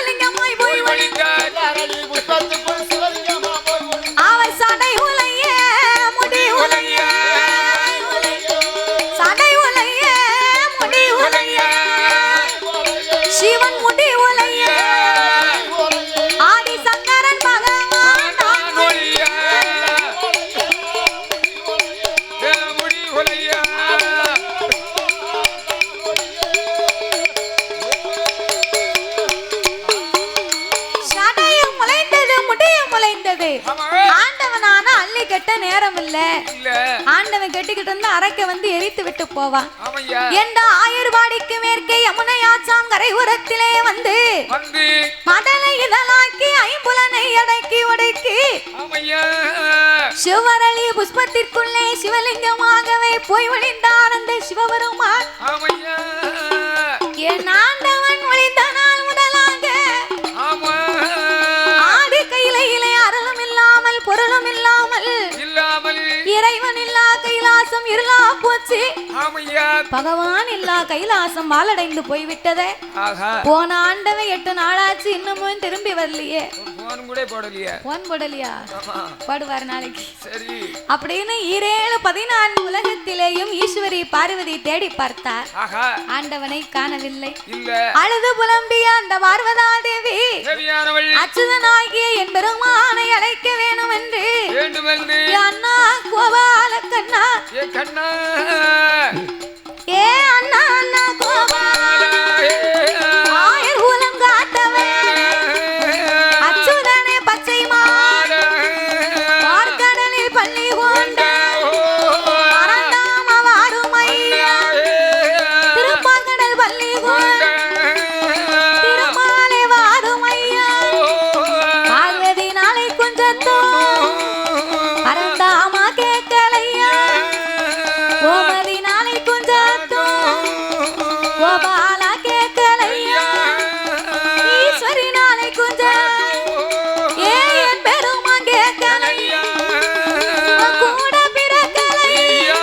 [SPEAKER 1] சிவலிங்கமாய் போய்
[SPEAKER 2] ஒளிந்தார்
[SPEAKER 3] அரளி புஷ்பத்துக்குள் சிவலிங்கமா போய் ஒளிந்தார்.
[SPEAKER 1] அவர் சடை உலைய முடி உலைய சடை உலைய முடி உலைய சிவன் முடி உலைய ஆதி சங்கரன் பகவான்
[SPEAKER 2] நான் ஒளிய முடி ஒளிய
[SPEAKER 1] சடையும் முளைந்தது முடியும் முளைந்தது ஆண்டவனான அள்ளி கட்ட நேரம் இல்ல
[SPEAKER 2] இல்ல
[SPEAKER 1] ஆண்டவன் கெட்டிக்கிட்டு இருந்தா அரைக்க வந்து எரித்து விட்டு போவான்
[SPEAKER 2] ஆமையா
[SPEAKER 1] என்ற ஆயுர்வாடிக்கு மேற்கே யமுனை ஆச்சாம் கரை உரத்திலே வந்து
[SPEAKER 2] வந்து
[SPEAKER 1] மடலை இதழாக்கி ஐம்புலனை அடக்கி உடைக்கி
[SPEAKER 2] ஆமையா
[SPEAKER 1] சிவரளி புஷ்பத்திற்குள்ளே சிவலிங்கமாகவே போய் ஒளிந்தார் அந்த சிவபெருமான்
[SPEAKER 2] ஆமையா
[SPEAKER 1] என் ஆண்டவன் ஒளிந்த நாள் முதலாக
[SPEAKER 2] ஆமா
[SPEAKER 1] ஆதி கையிலே அருளும் இல்லாமல் பொருளும் இல்லாமல்
[SPEAKER 2] இல்லாமல்
[SPEAKER 1] இறைவன் இல்லா கைலாசம் இருளா போச்சு
[SPEAKER 2] ஆமையா
[SPEAKER 1] பகவான் இல்லா கைலாசம் வாழடைந்து போய்விட்டதே
[SPEAKER 2] ஆஹா
[SPEAKER 1] போன ஆண்டவன் 8 நாளாச்சு இன்னமும் திரும்பி வரலையே
[SPEAKER 2] ஒரு போன் கூட போடலையே
[SPEAKER 1] போன் போடலையா
[SPEAKER 2] ஆமா
[SPEAKER 1] பாடுவார் நாளைக்கு
[SPEAKER 2] சரி
[SPEAKER 1] அப்படின்னு 14 உலகத்திலேயும் ஈஸ்வரி பார்வதி தேடி பார்த்தார்
[SPEAKER 2] ஆஹா
[SPEAKER 1] ஆண்டவனை காணவில்லை
[SPEAKER 2] இல்ல
[SPEAKER 1] அழுது புலம்பிய அந்த பார்வதா தேவி
[SPEAKER 2] தேவியானவள்
[SPEAKER 1] அச்சுதனாகிய என் பெருமானை அழைக்க வேணும் என்று
[SPEAKER 2] வேண்டுமென்று
[SPEAKER 1] அண்ணா கோபால கண்ணா
[SPEAKER 2] ஏ கண்ணா
[SPEAKER 1] ஏ அண்ணா அண்ணா கோபால ஆயர் குலம் காத்தவன் அச்சுதனே பச்சை பார்க்கடலில் பள்ளி கொண்ட பரந்தாம வாருமையா திருப்பார்கடல் பள்ளி கொண்ட திருமாலை வாருமையா பார்வதி நாளை கொஞ்சத்தோ பரந்தாமா கேட்கலையா கோமதி நாளை கொஞ்சத்தோ கோபாலா கேட்கலையா ஈஸ்வரி நாளை கொஞ்சம் ஏன் பெருமா கேட்கலையா கூட பிறக்கலையா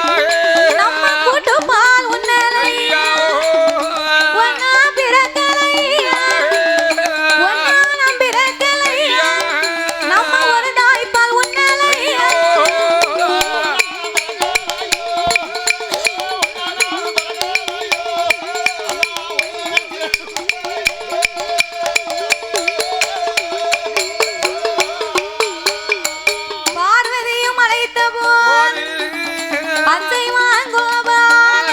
[SPEAKER 1] நம்ம கூட்டு பால் உன்னலையா ஒன்னா பிறக்கலையா ஒன்னா நம் பிறக்கலையா நம்ம ஒரு தாய்ப்பால் உன்னலையா பார்வதியும் அழைத்த போது பச்சை மாங்கோபால்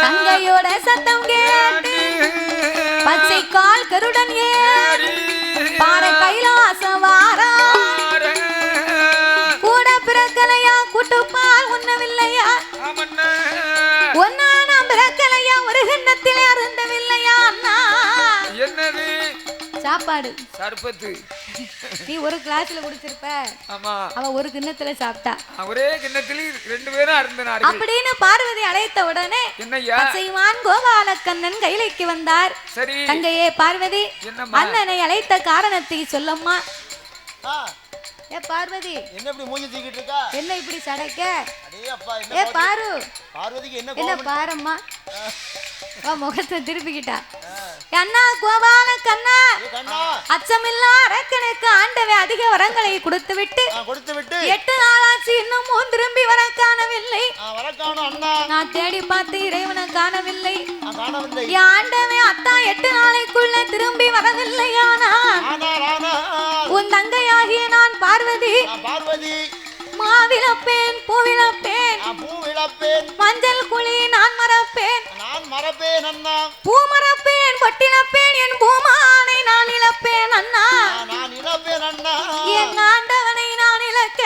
[SPEAKER 1] தங்கையோட சத்தம் கேட்டு பச்சை கால் கருடன் ஏறி பாறை கைலாசம் வாரா கூட பிறக்கலையா கூட்டுப்பால் உண்ணவில்லையா ஒன்னா நாம் பிறக்கலையா ஒரு கிண்ணத்திலே அருந்தவில்லையா அண்ணா
[SPEAKER 2] என்னது
[SPEAKER 1] சாப்பாடு
[SPEAKER 2] சர்பத்து
[SPEAKER 1] நீ ஒரு கிளாஸ்ல குடிச்சிருப்ப
[SPEAKER 2] ஆமா
[SPEAKER 1] அவ ஒரு கிண்ணத்துல சாப்பிட்டா
[SPEAKER 2] ஒரே கிண்ணத்தில் 2 பேரும் அருந்தினார்கள்
[SPEAKER 1] அப்படின்னு பார்வதி அழைத்த உடனே
[SPEAKER 2] என்னய்யா
[SPEAKER 1] பச்சைமான் கோபாலக்கண்ணன் கைலைக்கு வந்தார்
[SPEAKER 2] சரி
[SPEAKER 1] தங்கையே பார்வதி
[SPEAKER 2] என்னம்மா
[SPEAKER 1] அண்ணனை அழைத்த காரணத்தை சொல்லம்மா
[SPEAKER 3] ஆ,
[SPEAKER 1] ஏ பார்வதி
[SPEAKER 3] என்ன இப்படி மூஞ்சி தூக்கிட்டு இருக்கா?
[SPEAKER 1] என்ன இப்படி சடைக்க
[SPEAKER 3] அடே அப்பா, என்ன
[SPEAKER 1] ஏ
[SPEAKER 3] கோவம்?
[SPEAKER 1] பாரு
[SPEAKER 3] பார்வதிக்கு என்ன
[SPEAKER 1] என்ன
[SPEAKER 3] கோவம்?
[SPEAKER 1] பாரம்மா வா முகத்தை திருப்பிக்கிட்டா அண்ணா கோபால கண்ணா
[SPEAKER 3] ஏ கண்ணா,
[SPEAKER 1] அச்சமில்லா அரக்கனுக்கு ஆண்டவே அதிக வரங்களை கொடுத்து விட்டு
[SPEAKER 3] கொடுத்து விட்டு
[SPEAKER 1] 8 நாளாச்சு இன்னமும் திரும்பி வர காணவில்லை.
[SPEAKER 3] வர காணும் அண்ணா.
[SPEAKER 1] நான் தேடி பார்த்து இறைவனை காணவில்லை.
[SPEAKER 3] காணவில்லை.
[SPEAKER 1] என் ஆண்டவே அத்தா 8 நாளைக்குள்ள திரும்பி வரவில்லையானா உன் தங்கையாகிய நான் பார்வதி மாவிளப்பேன் பூவிளப்பேன் மஞ்சள் குழி நான் மறப்பேன் பூ மறப்பேன் பொட்டிலப்பேன் என் பூமானை நான் இழப்பேன் அண்ணா என் ஆண்டவனை நான் இழக்க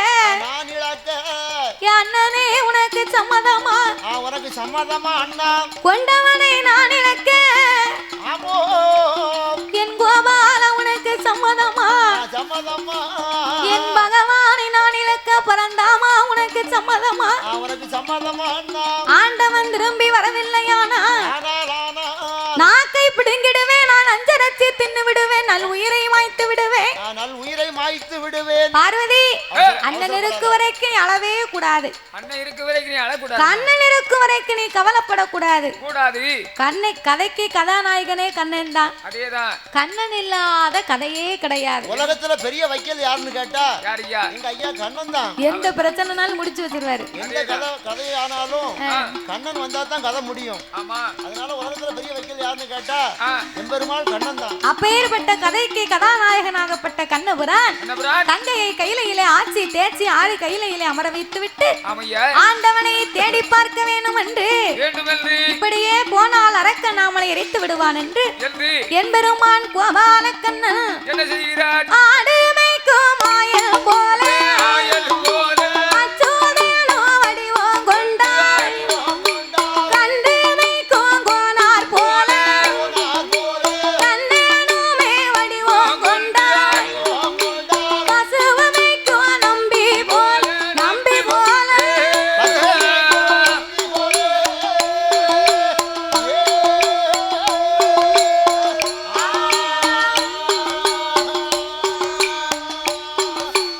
[SPEAKER 1] என் அண்ணனே உனக்கு சம்மதமா
[SPEAKER 3] உனக்கு சம்மதமா அண்ணா
[SPEAKER 1] கொண்டவனை நான் இழக்க என் கோபால உனக்கு சம்மதமா
[SPEAKER 3] சம்மதமா
[SPEAKER 1] என் பகவானை நான் இழக்க பரந்தாமா உனக்கு சம்மதமா
[SPEAKER 3] உனக்கு சம்மதமா அண்ணா
[SPEAKER 1] ஆண்டவன் திரும்பி வரவில்லையானா நாக்கை பிடுங்கிடுவேன் நான் அஞ்சர வச்சு தின்னு விடுவேன், நல் உயிரை மாய்த்து விடுவேன்,
[SPEAKER 3] நல் உயிரை மாய்த்து விடுவேன்.
[SPEAKER 1] பார்வதி அண்ணன் இருக்கு வரைக்கும் அளவே கூடாது,
[SPEAKER 2] அண்ணன் இருக்கு வரைக்கும் நீ அழக்கூடாது,
[SPEAKER 1] கண்ணன் இருக்கு வரைக்கும் நீ கவலைப்படக்கூடாது.
[SPEAKER 2] கூடாது.
[SPEAKER 1] கண்ணை கதைக்கு கதாநாயகனே கண்ணன் தான்,
[SPEAKER 2] அதேதான்.
[SPEAKER 1] கண்ணன் இல்லாத கதையே கிடையாது.
[SPEAKER 3] உலகத்துல பெரிய வைக்கல் யாருன்னு கேட்டா
[SPEAKER 2] யாரியா?
[SPEAKER 3] எங்க ஐயா கண்ணன் தான்.
[SPEAKER 1] எந்த பிரச்சனைனாலும் முடிச்சு வச்சிருவாரு.
[SPEAKER 3] எந்த கதையானாலும் கண்ணன் வந்தா தான் கதை முடியும்.
[SPEAKER 2] ஆமா.
[SPEAKER 3] அதனால உலகத்துல பெரிய வைக்கல் யாருன்னு கேட்டா எம்பெருமாள் கண்ணன் தான்.
[SPEAKER 1] அப்பேற்பட்ட கதைக்கு கதாநாயகனாகப்பட்ட கண்ணபுரான் தங்கையை கையிலே ஆட்சி தேய்ச்சி ஆடி கையிலே அமர வைத்து விட்டு ஆண்டவனை தேடி பார்க்க வேண்டும் என்று இப்படியே போனால் அரக்க நாமலை எரித்து விடுவான் என்று என்பெருமான் கோபால கண்ணன்
[SPEAKER 2] என்ன செய்கிறார்?
[SPEAKER 1] ஆடு மேய்க்கும் மாயல் போல அச்சோதேனோ வடிவம் கொண்டாய், கண்டு மேய்க்கும் கோனார் போல கண்ணனுமே வடிவம் கொண்டாய், பசுவு மேய்க்கும் நம்பி போல நம்பி போல.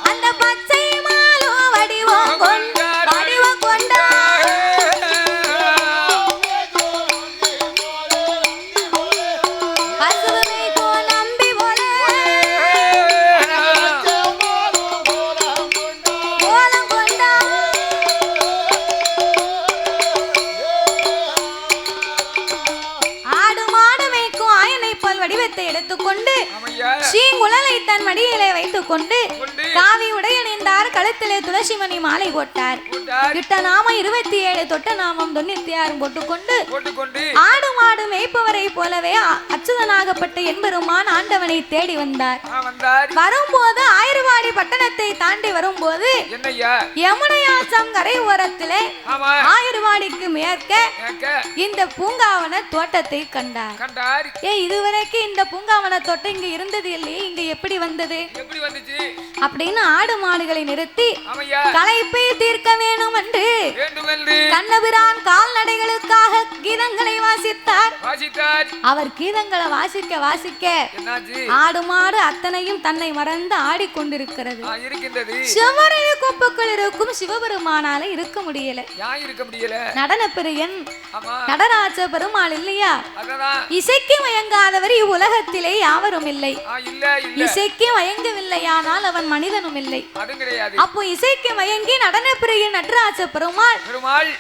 [SPEAKER 1] அந்த பச்சை மாலோ வடிவம் வடிவம் கொண்டாய், பசுவு மேய்க்கும் நம்பி போல கோலம் கொண்டாய். ஆடு மாடு மேய்க்கும் ஆயனை போல் வடிவத்தை எடுத்துக்கொண்டு ஸ்ரீங்குழலை தன் மடியிலே வைத்துக் கொண்டு காவி உடை அணிந்தார், கழுத்திலே துளசி மணி மாலை போட்டார், கிட்ட நாமம் 27 தொட்ட நாமம் 96 போட்டுக்கொண்டு ஆடு மாடு மேய்ப்பவரை போலவே அச்சுதனாகப்பட்ட என்பெருமான் ஆண்டவனை தேடி வந்தார். வரும்போது ஆயிரவாடி பட்டணத்தை தாண்டி வரும்போது யமுனையாச்சம் கரை ஓரத்திலே ஆயிரவாடிக்கு மேற்க இந்த பூங்காவன தோட்டத்தை கண்டார். இதுவரைக்கும் இந்த பூங்காவன தோட்டம் இங்க இருந்தது இல்லையே, இங்க எப்படி வந்தது அப்படின்னு ஆடு மாடுகளை நிறுத்தி களைப்பை தீர்க்க வேண்டும் என்று கண்ணபிரான் கால்நடைகளுக்காக கீதங்களை வாசித்தார். அவர் கீதங்களை வாசிக்க வாசிக்க ஆடு மாடு அத்தனையும் தன்னை மறந்து ஆடிக்கொண்டிருக்கிறது. செவ்வரளி கொப்புக்குள் இருக்கும் சிவபெருமானால இருக்க முடியல. நடன பிரியன் நடராஜ பெருமாள் இல்லையா, இசைக்கு மயங்காதவர் இவ்வுலகத்திலே யாவரும் இல்லை. இசைக்கு மயங்கவில்லையானால் அவன் மனிதனும் இல்லை. அப்போ இசைக்கு மயங்கி நடன பிரியன் நடராஜ பெருமாள்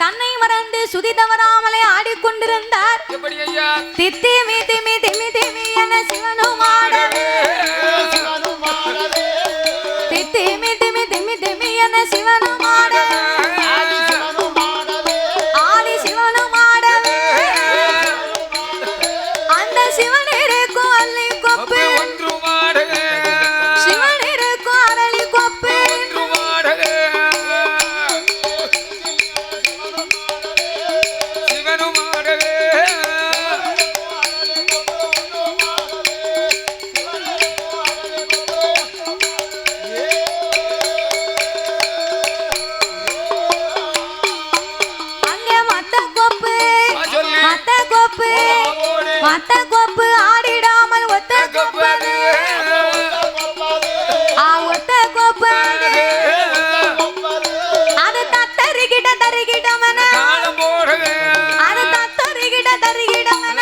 [SPEAKER 1] தன்னை மறந்து சுதி தவறாமலே ஆடிக்கொண்டிருந்தார். தித்திமி திமி திமி திமி என சிவனும் ஆடவே, தித்திமி திமி திமி திமி என சிவனும் ஆடவே, ஆதி சிவனும் ஆடவே, அந்த சிவன் இருக்கும் அல்லி கொப்பு, சிவன் இருக்கும் அரளி கொப்பு, மத்த கொப்பு ஆடிடாமல் ஒத்த கொப்பது, ஒத்த கொப்பது அது தத்தரிகிட தருகிடமன, அது தத்தரிகிட தருகிடமன,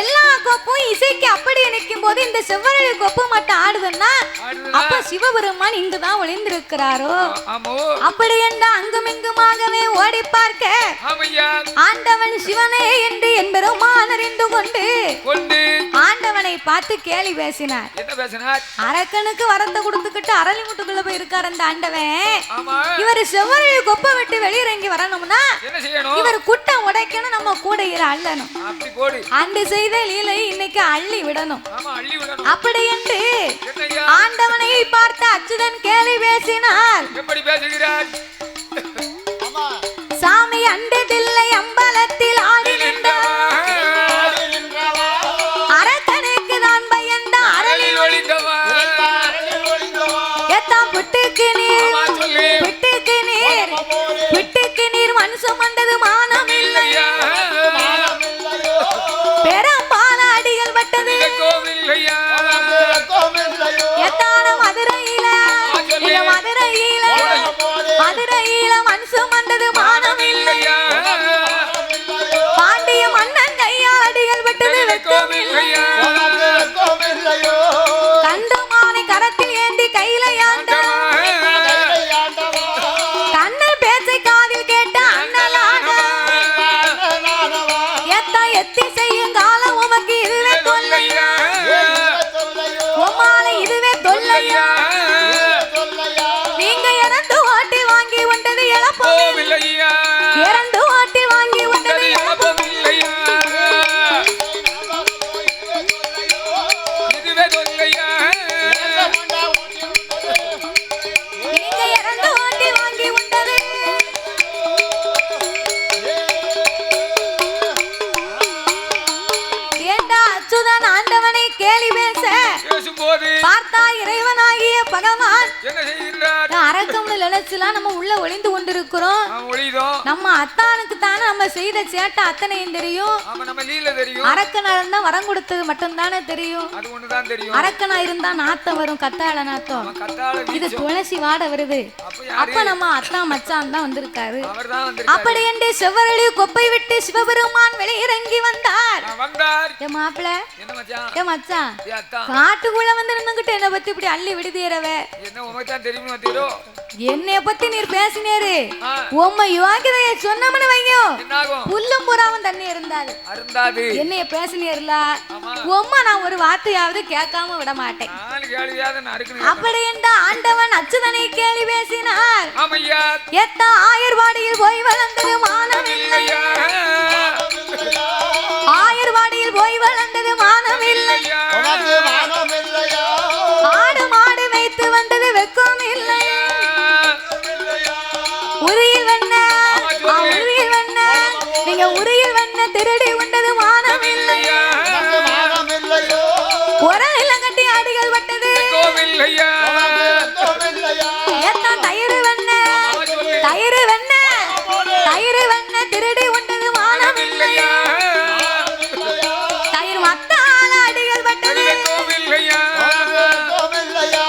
[SPEAKER 1] எல்லா கோப்பும் இசைக்கு அப்படி நிற்கும் போது இந்த செவ்வரளி கோப்பு மட்டும் ஆடுதுன்னா அப்ப சிவபெருமான் இங்குதான் ஒளிந்திருக்கிறாரோ. அப்படி என்ற அங்குமிங்குமாகவே ஓடி பார்க்க ஆண்டவன் சிவனே என்று என்பெருமான் அறிந்து கொண்டு ஆண்டவனை பார்த்து கேலி பேசினார். அரக்கனுக்கு வரத்தை கொடுத்துக்கிட்டு அரளி முட்டுக்குள்ள போய் இருக்கார் அந்த ஆண்டவன். இவர் செவ்வரளி கொப்பை விட்டு வெளியிறங்கி வரணும்னா இவர் குட்டை உடைக்கணும், நம்ம கூடையில அள்ளணும். அன்று செய்த லீலை இன்னைக்கு அள்ளி விடணும்.
[SPEAKER 2] ஆமா அள்ளி விடணும்.
[SPEAKER 1] அப்படி என்று
[SPEAKER 2] என்னய்யா
[SPEAKER 1] ஆண்டவனை பார்த்து அச்சுதன் கேலி பேசினார்.
[SPEAKER 2] எப்படி பேசுகிறார்?
[SPEAKER 3] ஆமா
[SPEAKER 1] சாமி அண்டதில்லை அம்பலத்தில் ஆடி நின்றார்.
[SPEAKER 3] ஆடி நின்றவா
[SPEAKER 1] அரக்கனுக்கு தான் பயந்த
[SPEAKER 2] அரளில் ஒளிந்தவா
[SPEAKER 3] அரளில் ஒளிந்தவா
[SPEAKER 1] எத்தாம் புட்டுக்கு நீர்
[SPEAKER 2] ஆமா சொல்லு.
[SPEAKER 1] புட்டுக்கு நீர் புட்டுக்கு நீர் மனுஷம் வந்தது மானம்
[SPEAKER 2] இல்லையா
[SPEAKER 3] மானமில்லையோ
[SPEAKER 1] பெரும்பால அடிகள் பட்டது
[SPEAKER 2] கோவில்லையா
[SPEAKER 3] கோமில்லையோ
[SPEAKER 1] எத்தான மதுரையில இங்க மதுரையில மதுரையில மனுஷம் வந்தது மானம்
[SPEAKER 2] இல்லையா
[SPEAKER 1] பாண்டிய மன்னன் கையால் அடிகள் பட்டது
[SPEAKER 2] கோவில்லையா
[SPEAKER 3] கோமில்லையோ
[SPEAKER 1] கண்டுமானை கரத்தில் ஏந்தி கையில யாண்ட
[SPEAKER 3] ஆண்டவா
[SPEAKER 1] கண்ணன் பேச்சை காதில் கேட்ட அண்ணலாக
[SPEAKER 3] நானவா
[SPEAKER 1] எத்தா எத்தி செய்யும் காலம் உமக்கு இதுவே தொல்லை
[SPEAKER 3] சொல்லையோ
[SPEAKER 1] உமாலை இதுவே தொல்லையா
[SPEAKER 3] சொல்லையா
[SPEAKER 1] நீங்க இறந்து ஓட்டி வாங்கி உண்டது இழப்பம்
[SPEAKER 2] கோவில்லையா
[SPEAKER 1] இறந்து ஓட்டி வாங்கி உண்டது இழப்பம்
[SPEAKER 2] இல்லையா இதுவே தொல்லையா
[SPEAKER 1] நீங்க இறந்து ஓட்டி வாங்கி உண்டது ஏண்டா அச்சுதன் ஆண்டவனை கேலி பேச
[SPEAKER 2] பேசும்போது
[SPEAKER 1] பார்த்தா இறைவனாகிய பகவான்
[SPEAKER 2] என்ன செய்கிறார்?
[SPEAKER 1] அரக்கம்னு நினைச்சுலாம் நம்ம உள்ள ஒளிந்து கொண்டிருக்கிறோம்.
[SPEAKER 2] அவன் ஒளிதோம்.
[SPEAKER 1] நம்ம அத்தானுக்கு தானே நம்ம செய்த சேட்டை அத்தனையும் தெரியும்.
[SPEAKER 2] அவன் நம்ம லீல தெரியும்.
[SPEAKER 1] அரக்கனா இருந்தா வரம் கொடுத்தது மட்டும் தானே தெரியும்.
[SPEAKER 2] அது ஒண்ணுதான் தெரியும்.
[SPEAKER 1] அரக்கனா இருந்தா நாத்தம் வரும், கத்தாழ நாத்தம்.
[SPEAKER 2] அவன் கத்தாழ
[SPEAKER 1] இது
[SPEAKER 2] வீசும்.
[SPEAKER 1] துளசி வாட வருது.
[SPEAKER 2] அப்ப யாரு?
[SPEAKER 1] அப்ப நம்ம அத்தா மச்சான் தான் வந்திருக்காரு.
[SPEAKER 2] அவர்தான் வந்திருக்காரு.
[SPEAKER 1] அப்படி என்று செவ்வரளி கொப்பை விட்டு சிவபெருமான் வெளியிறங்கி வந்தார்.
[SPEAKER 2] வந்தார்.
[SPEAKER 1] ஏ மாப்பிள
[SPEAKER 2] என்ன மச்சான்?
[SPEAKER 1] ஏ மச்சான்
[SPEAKER 2] ஏ அத்தான்.
[SPEAKER 1] காட்டுக்குள்ள வந்து நின்னுகிட்டு என்ன பத்தி இப்படி அள்ளி விடுதீரவ
[SPEAKER 2] என்ன உனக்கு தான் தெரியுமா தீரோ?
[SPEAKER 1] என்னைய பத்தி நீர் பேசினேரு.
[SPEAKER 2] ஆ.
[SPEAKER 1] உம்மை யோகிதைய சொன்னமனு வையோ
[SPEAKER 2] என்னாகும்?
[SPEAKER 1] புல்லும் புறாவும் தண்ணி இருந்தாது.
[SPEAKER 2] அருந்தாது.
[SPEAKER 1] என்னைய பேசினீர்ல
[SPEAKER 2] ஆமா.
[SPEAKER 1] உம்மா நான் ஒரு வார்த்தையாவது கேட்காம விட மாட்டேன்.
[SPEAKER 2] நாலு கேள்வியாவது நான் அறுக்கணும்.
[SPEAKER 1] அப்படி என்ற ஆண்டவன் அச்சுதனை கேலி பேசினார்.
[SPEAKER 2] ஆமையா
[SPEAKER 1] எத்த ஆயர்வாடியில் போய் வளர்ந்தது மானம்
[SPEAKER 2] இல்லையா
[SPEAKER 1] ஆயர்வாடியில் போய் வளர்ந்தது மானம் இல்லை.
[SPEAKER 3] உனக்கு மானமில்லையா
[SPEAKER 1] ஆடு மாடு மேய்த்து வந்தது வெக்கம் இல்லை. உரியில் வண்ண உரியில் வண்ண நீங்க உரியில் வண்ண திருடி உண்டது மானம் இல்லை.
[SPEAKER 3] உனக்கு மானமில்லையோ
[SPEAKER 1] உரலில கட்டி அடிகள் பட்டது
[SPEAKER 2] கோவில்லையா
[SPEAKER 3] கோமில்லையா
[SPEAKER 1] ஏத்தான் தயிர் வண்ண தயிர் வண்ண தயிர் வண்ண திருடி உண்டது மானம் இல்லை. தயிர் மத்தால அடிகள் பட்டது
[SPEAKER 2] கோவில்லையா
[SPEAKER 3] கோமில்லையா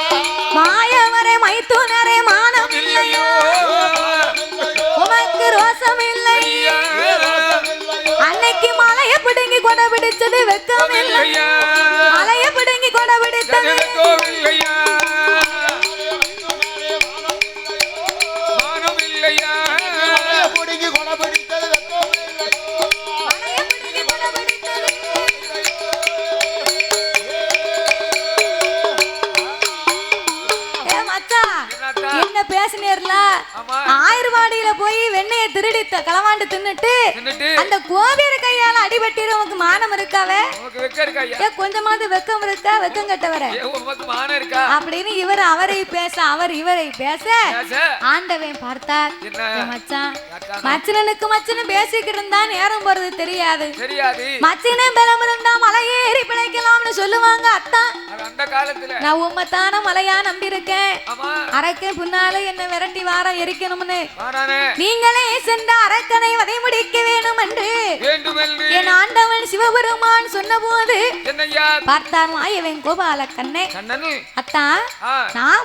[SPEAKER 1] மாயவரை மைத்துனரே மானம் இல்லையோ உமக்கு ரோசம் இல்லை. அன்னைக்கு மலைய பிடுங்கி கொடை பிடிச்சது வெக்கம் இல்லை. மலைய பிடுங்கி கொடை பிடித்தது
[SPEAKER 2] கோவில்லையா மானம் இல்லையா
[SPEAKER 3] பிடிங்கி கொடை பிடித்தது கோமில்லையோ
[SPEAKER 1] மலைய பிடுங்கி கொடை பிடித்தது. ஏ மச்சான் என்ன பேசினீர்ல
[SPEAKER 2] ஆமா.
[SPEAKER 1] ஆயர்வாடியில போய் வெண்ணெய திருடி களவாண்டு தின்னுட்டு
[SPEAKER 2] தின்னுட்டு
[SPEAKER 1] அந்த கோபியர் கையால அடிபட்டிரு உனக்கு மானம் இருக்காவே?
[SPEAKER 2] உனக்கு வெக்க இருக்கா ஐயா?
[SPEAKER 1] ஏ கொஞ்சமாவது வெக்கம் இருக்கா? வெக்கம் கட்டவர
[SPEAKER 2] ஏ, உனக்கு மானம் இருக்கா?
[SPEAKER 1] அப்படின்னு இவர் அவரை பேச அவர் இவரை பேச
[SPEAKER 2] பேச.
[SPEAKER 1] ஆண்டவன் பார்த்தார்.
[SPEAKER 2] என்ன?
[SPEAKER 1] ஏ மச்சான்
[SPEAKER 2] அத்தானா?
[SPEAKER 1] மச்சனனுக்கு மச்சனு பேசிக்கிட்டு இருந்தா நேரம் போறது தெரியாது.
[SPEAKER 2] தெரியாது.
[SPEAKER 1] மச்சனே பலம் இருந்தா மலையேறி பிழைக்கலாம்னு சொல்லுவாங்க அத்தா.
[SPEAKER 2] அது அந்த காலத்துல
[SPEAKER 1] நான் உம்மத்தான மலையா நம்பி இருக்கேன்.
[SPEAKER 2] ஆமா
[SPEAKER 1] அரக்கே புன்னால என்ன விரட்டி வாரம் எரிக்கணும்னு
[SPEAKER 2] மாறானே
[SPEAKER 1] நீங்களே சென்ற அரக்கனை வதை முடிக்க வேணும் என்று
[SPEAKER 2] வேண்டுமென்று
[SPEAKER 1] என் ஆண்டவன் சிவபெருமான் சொன்ன போது
[SPEAKER 2] என்னய்யா
[SPEAKER 1] பார்த்தார் மாயவன் கோபால கண்ணே
[SPEAKER 2] கண்ணனு
[SPEAKER 1] அத்தா
[SPEAKER 2] ஆ
[SPEAKER 1] நான்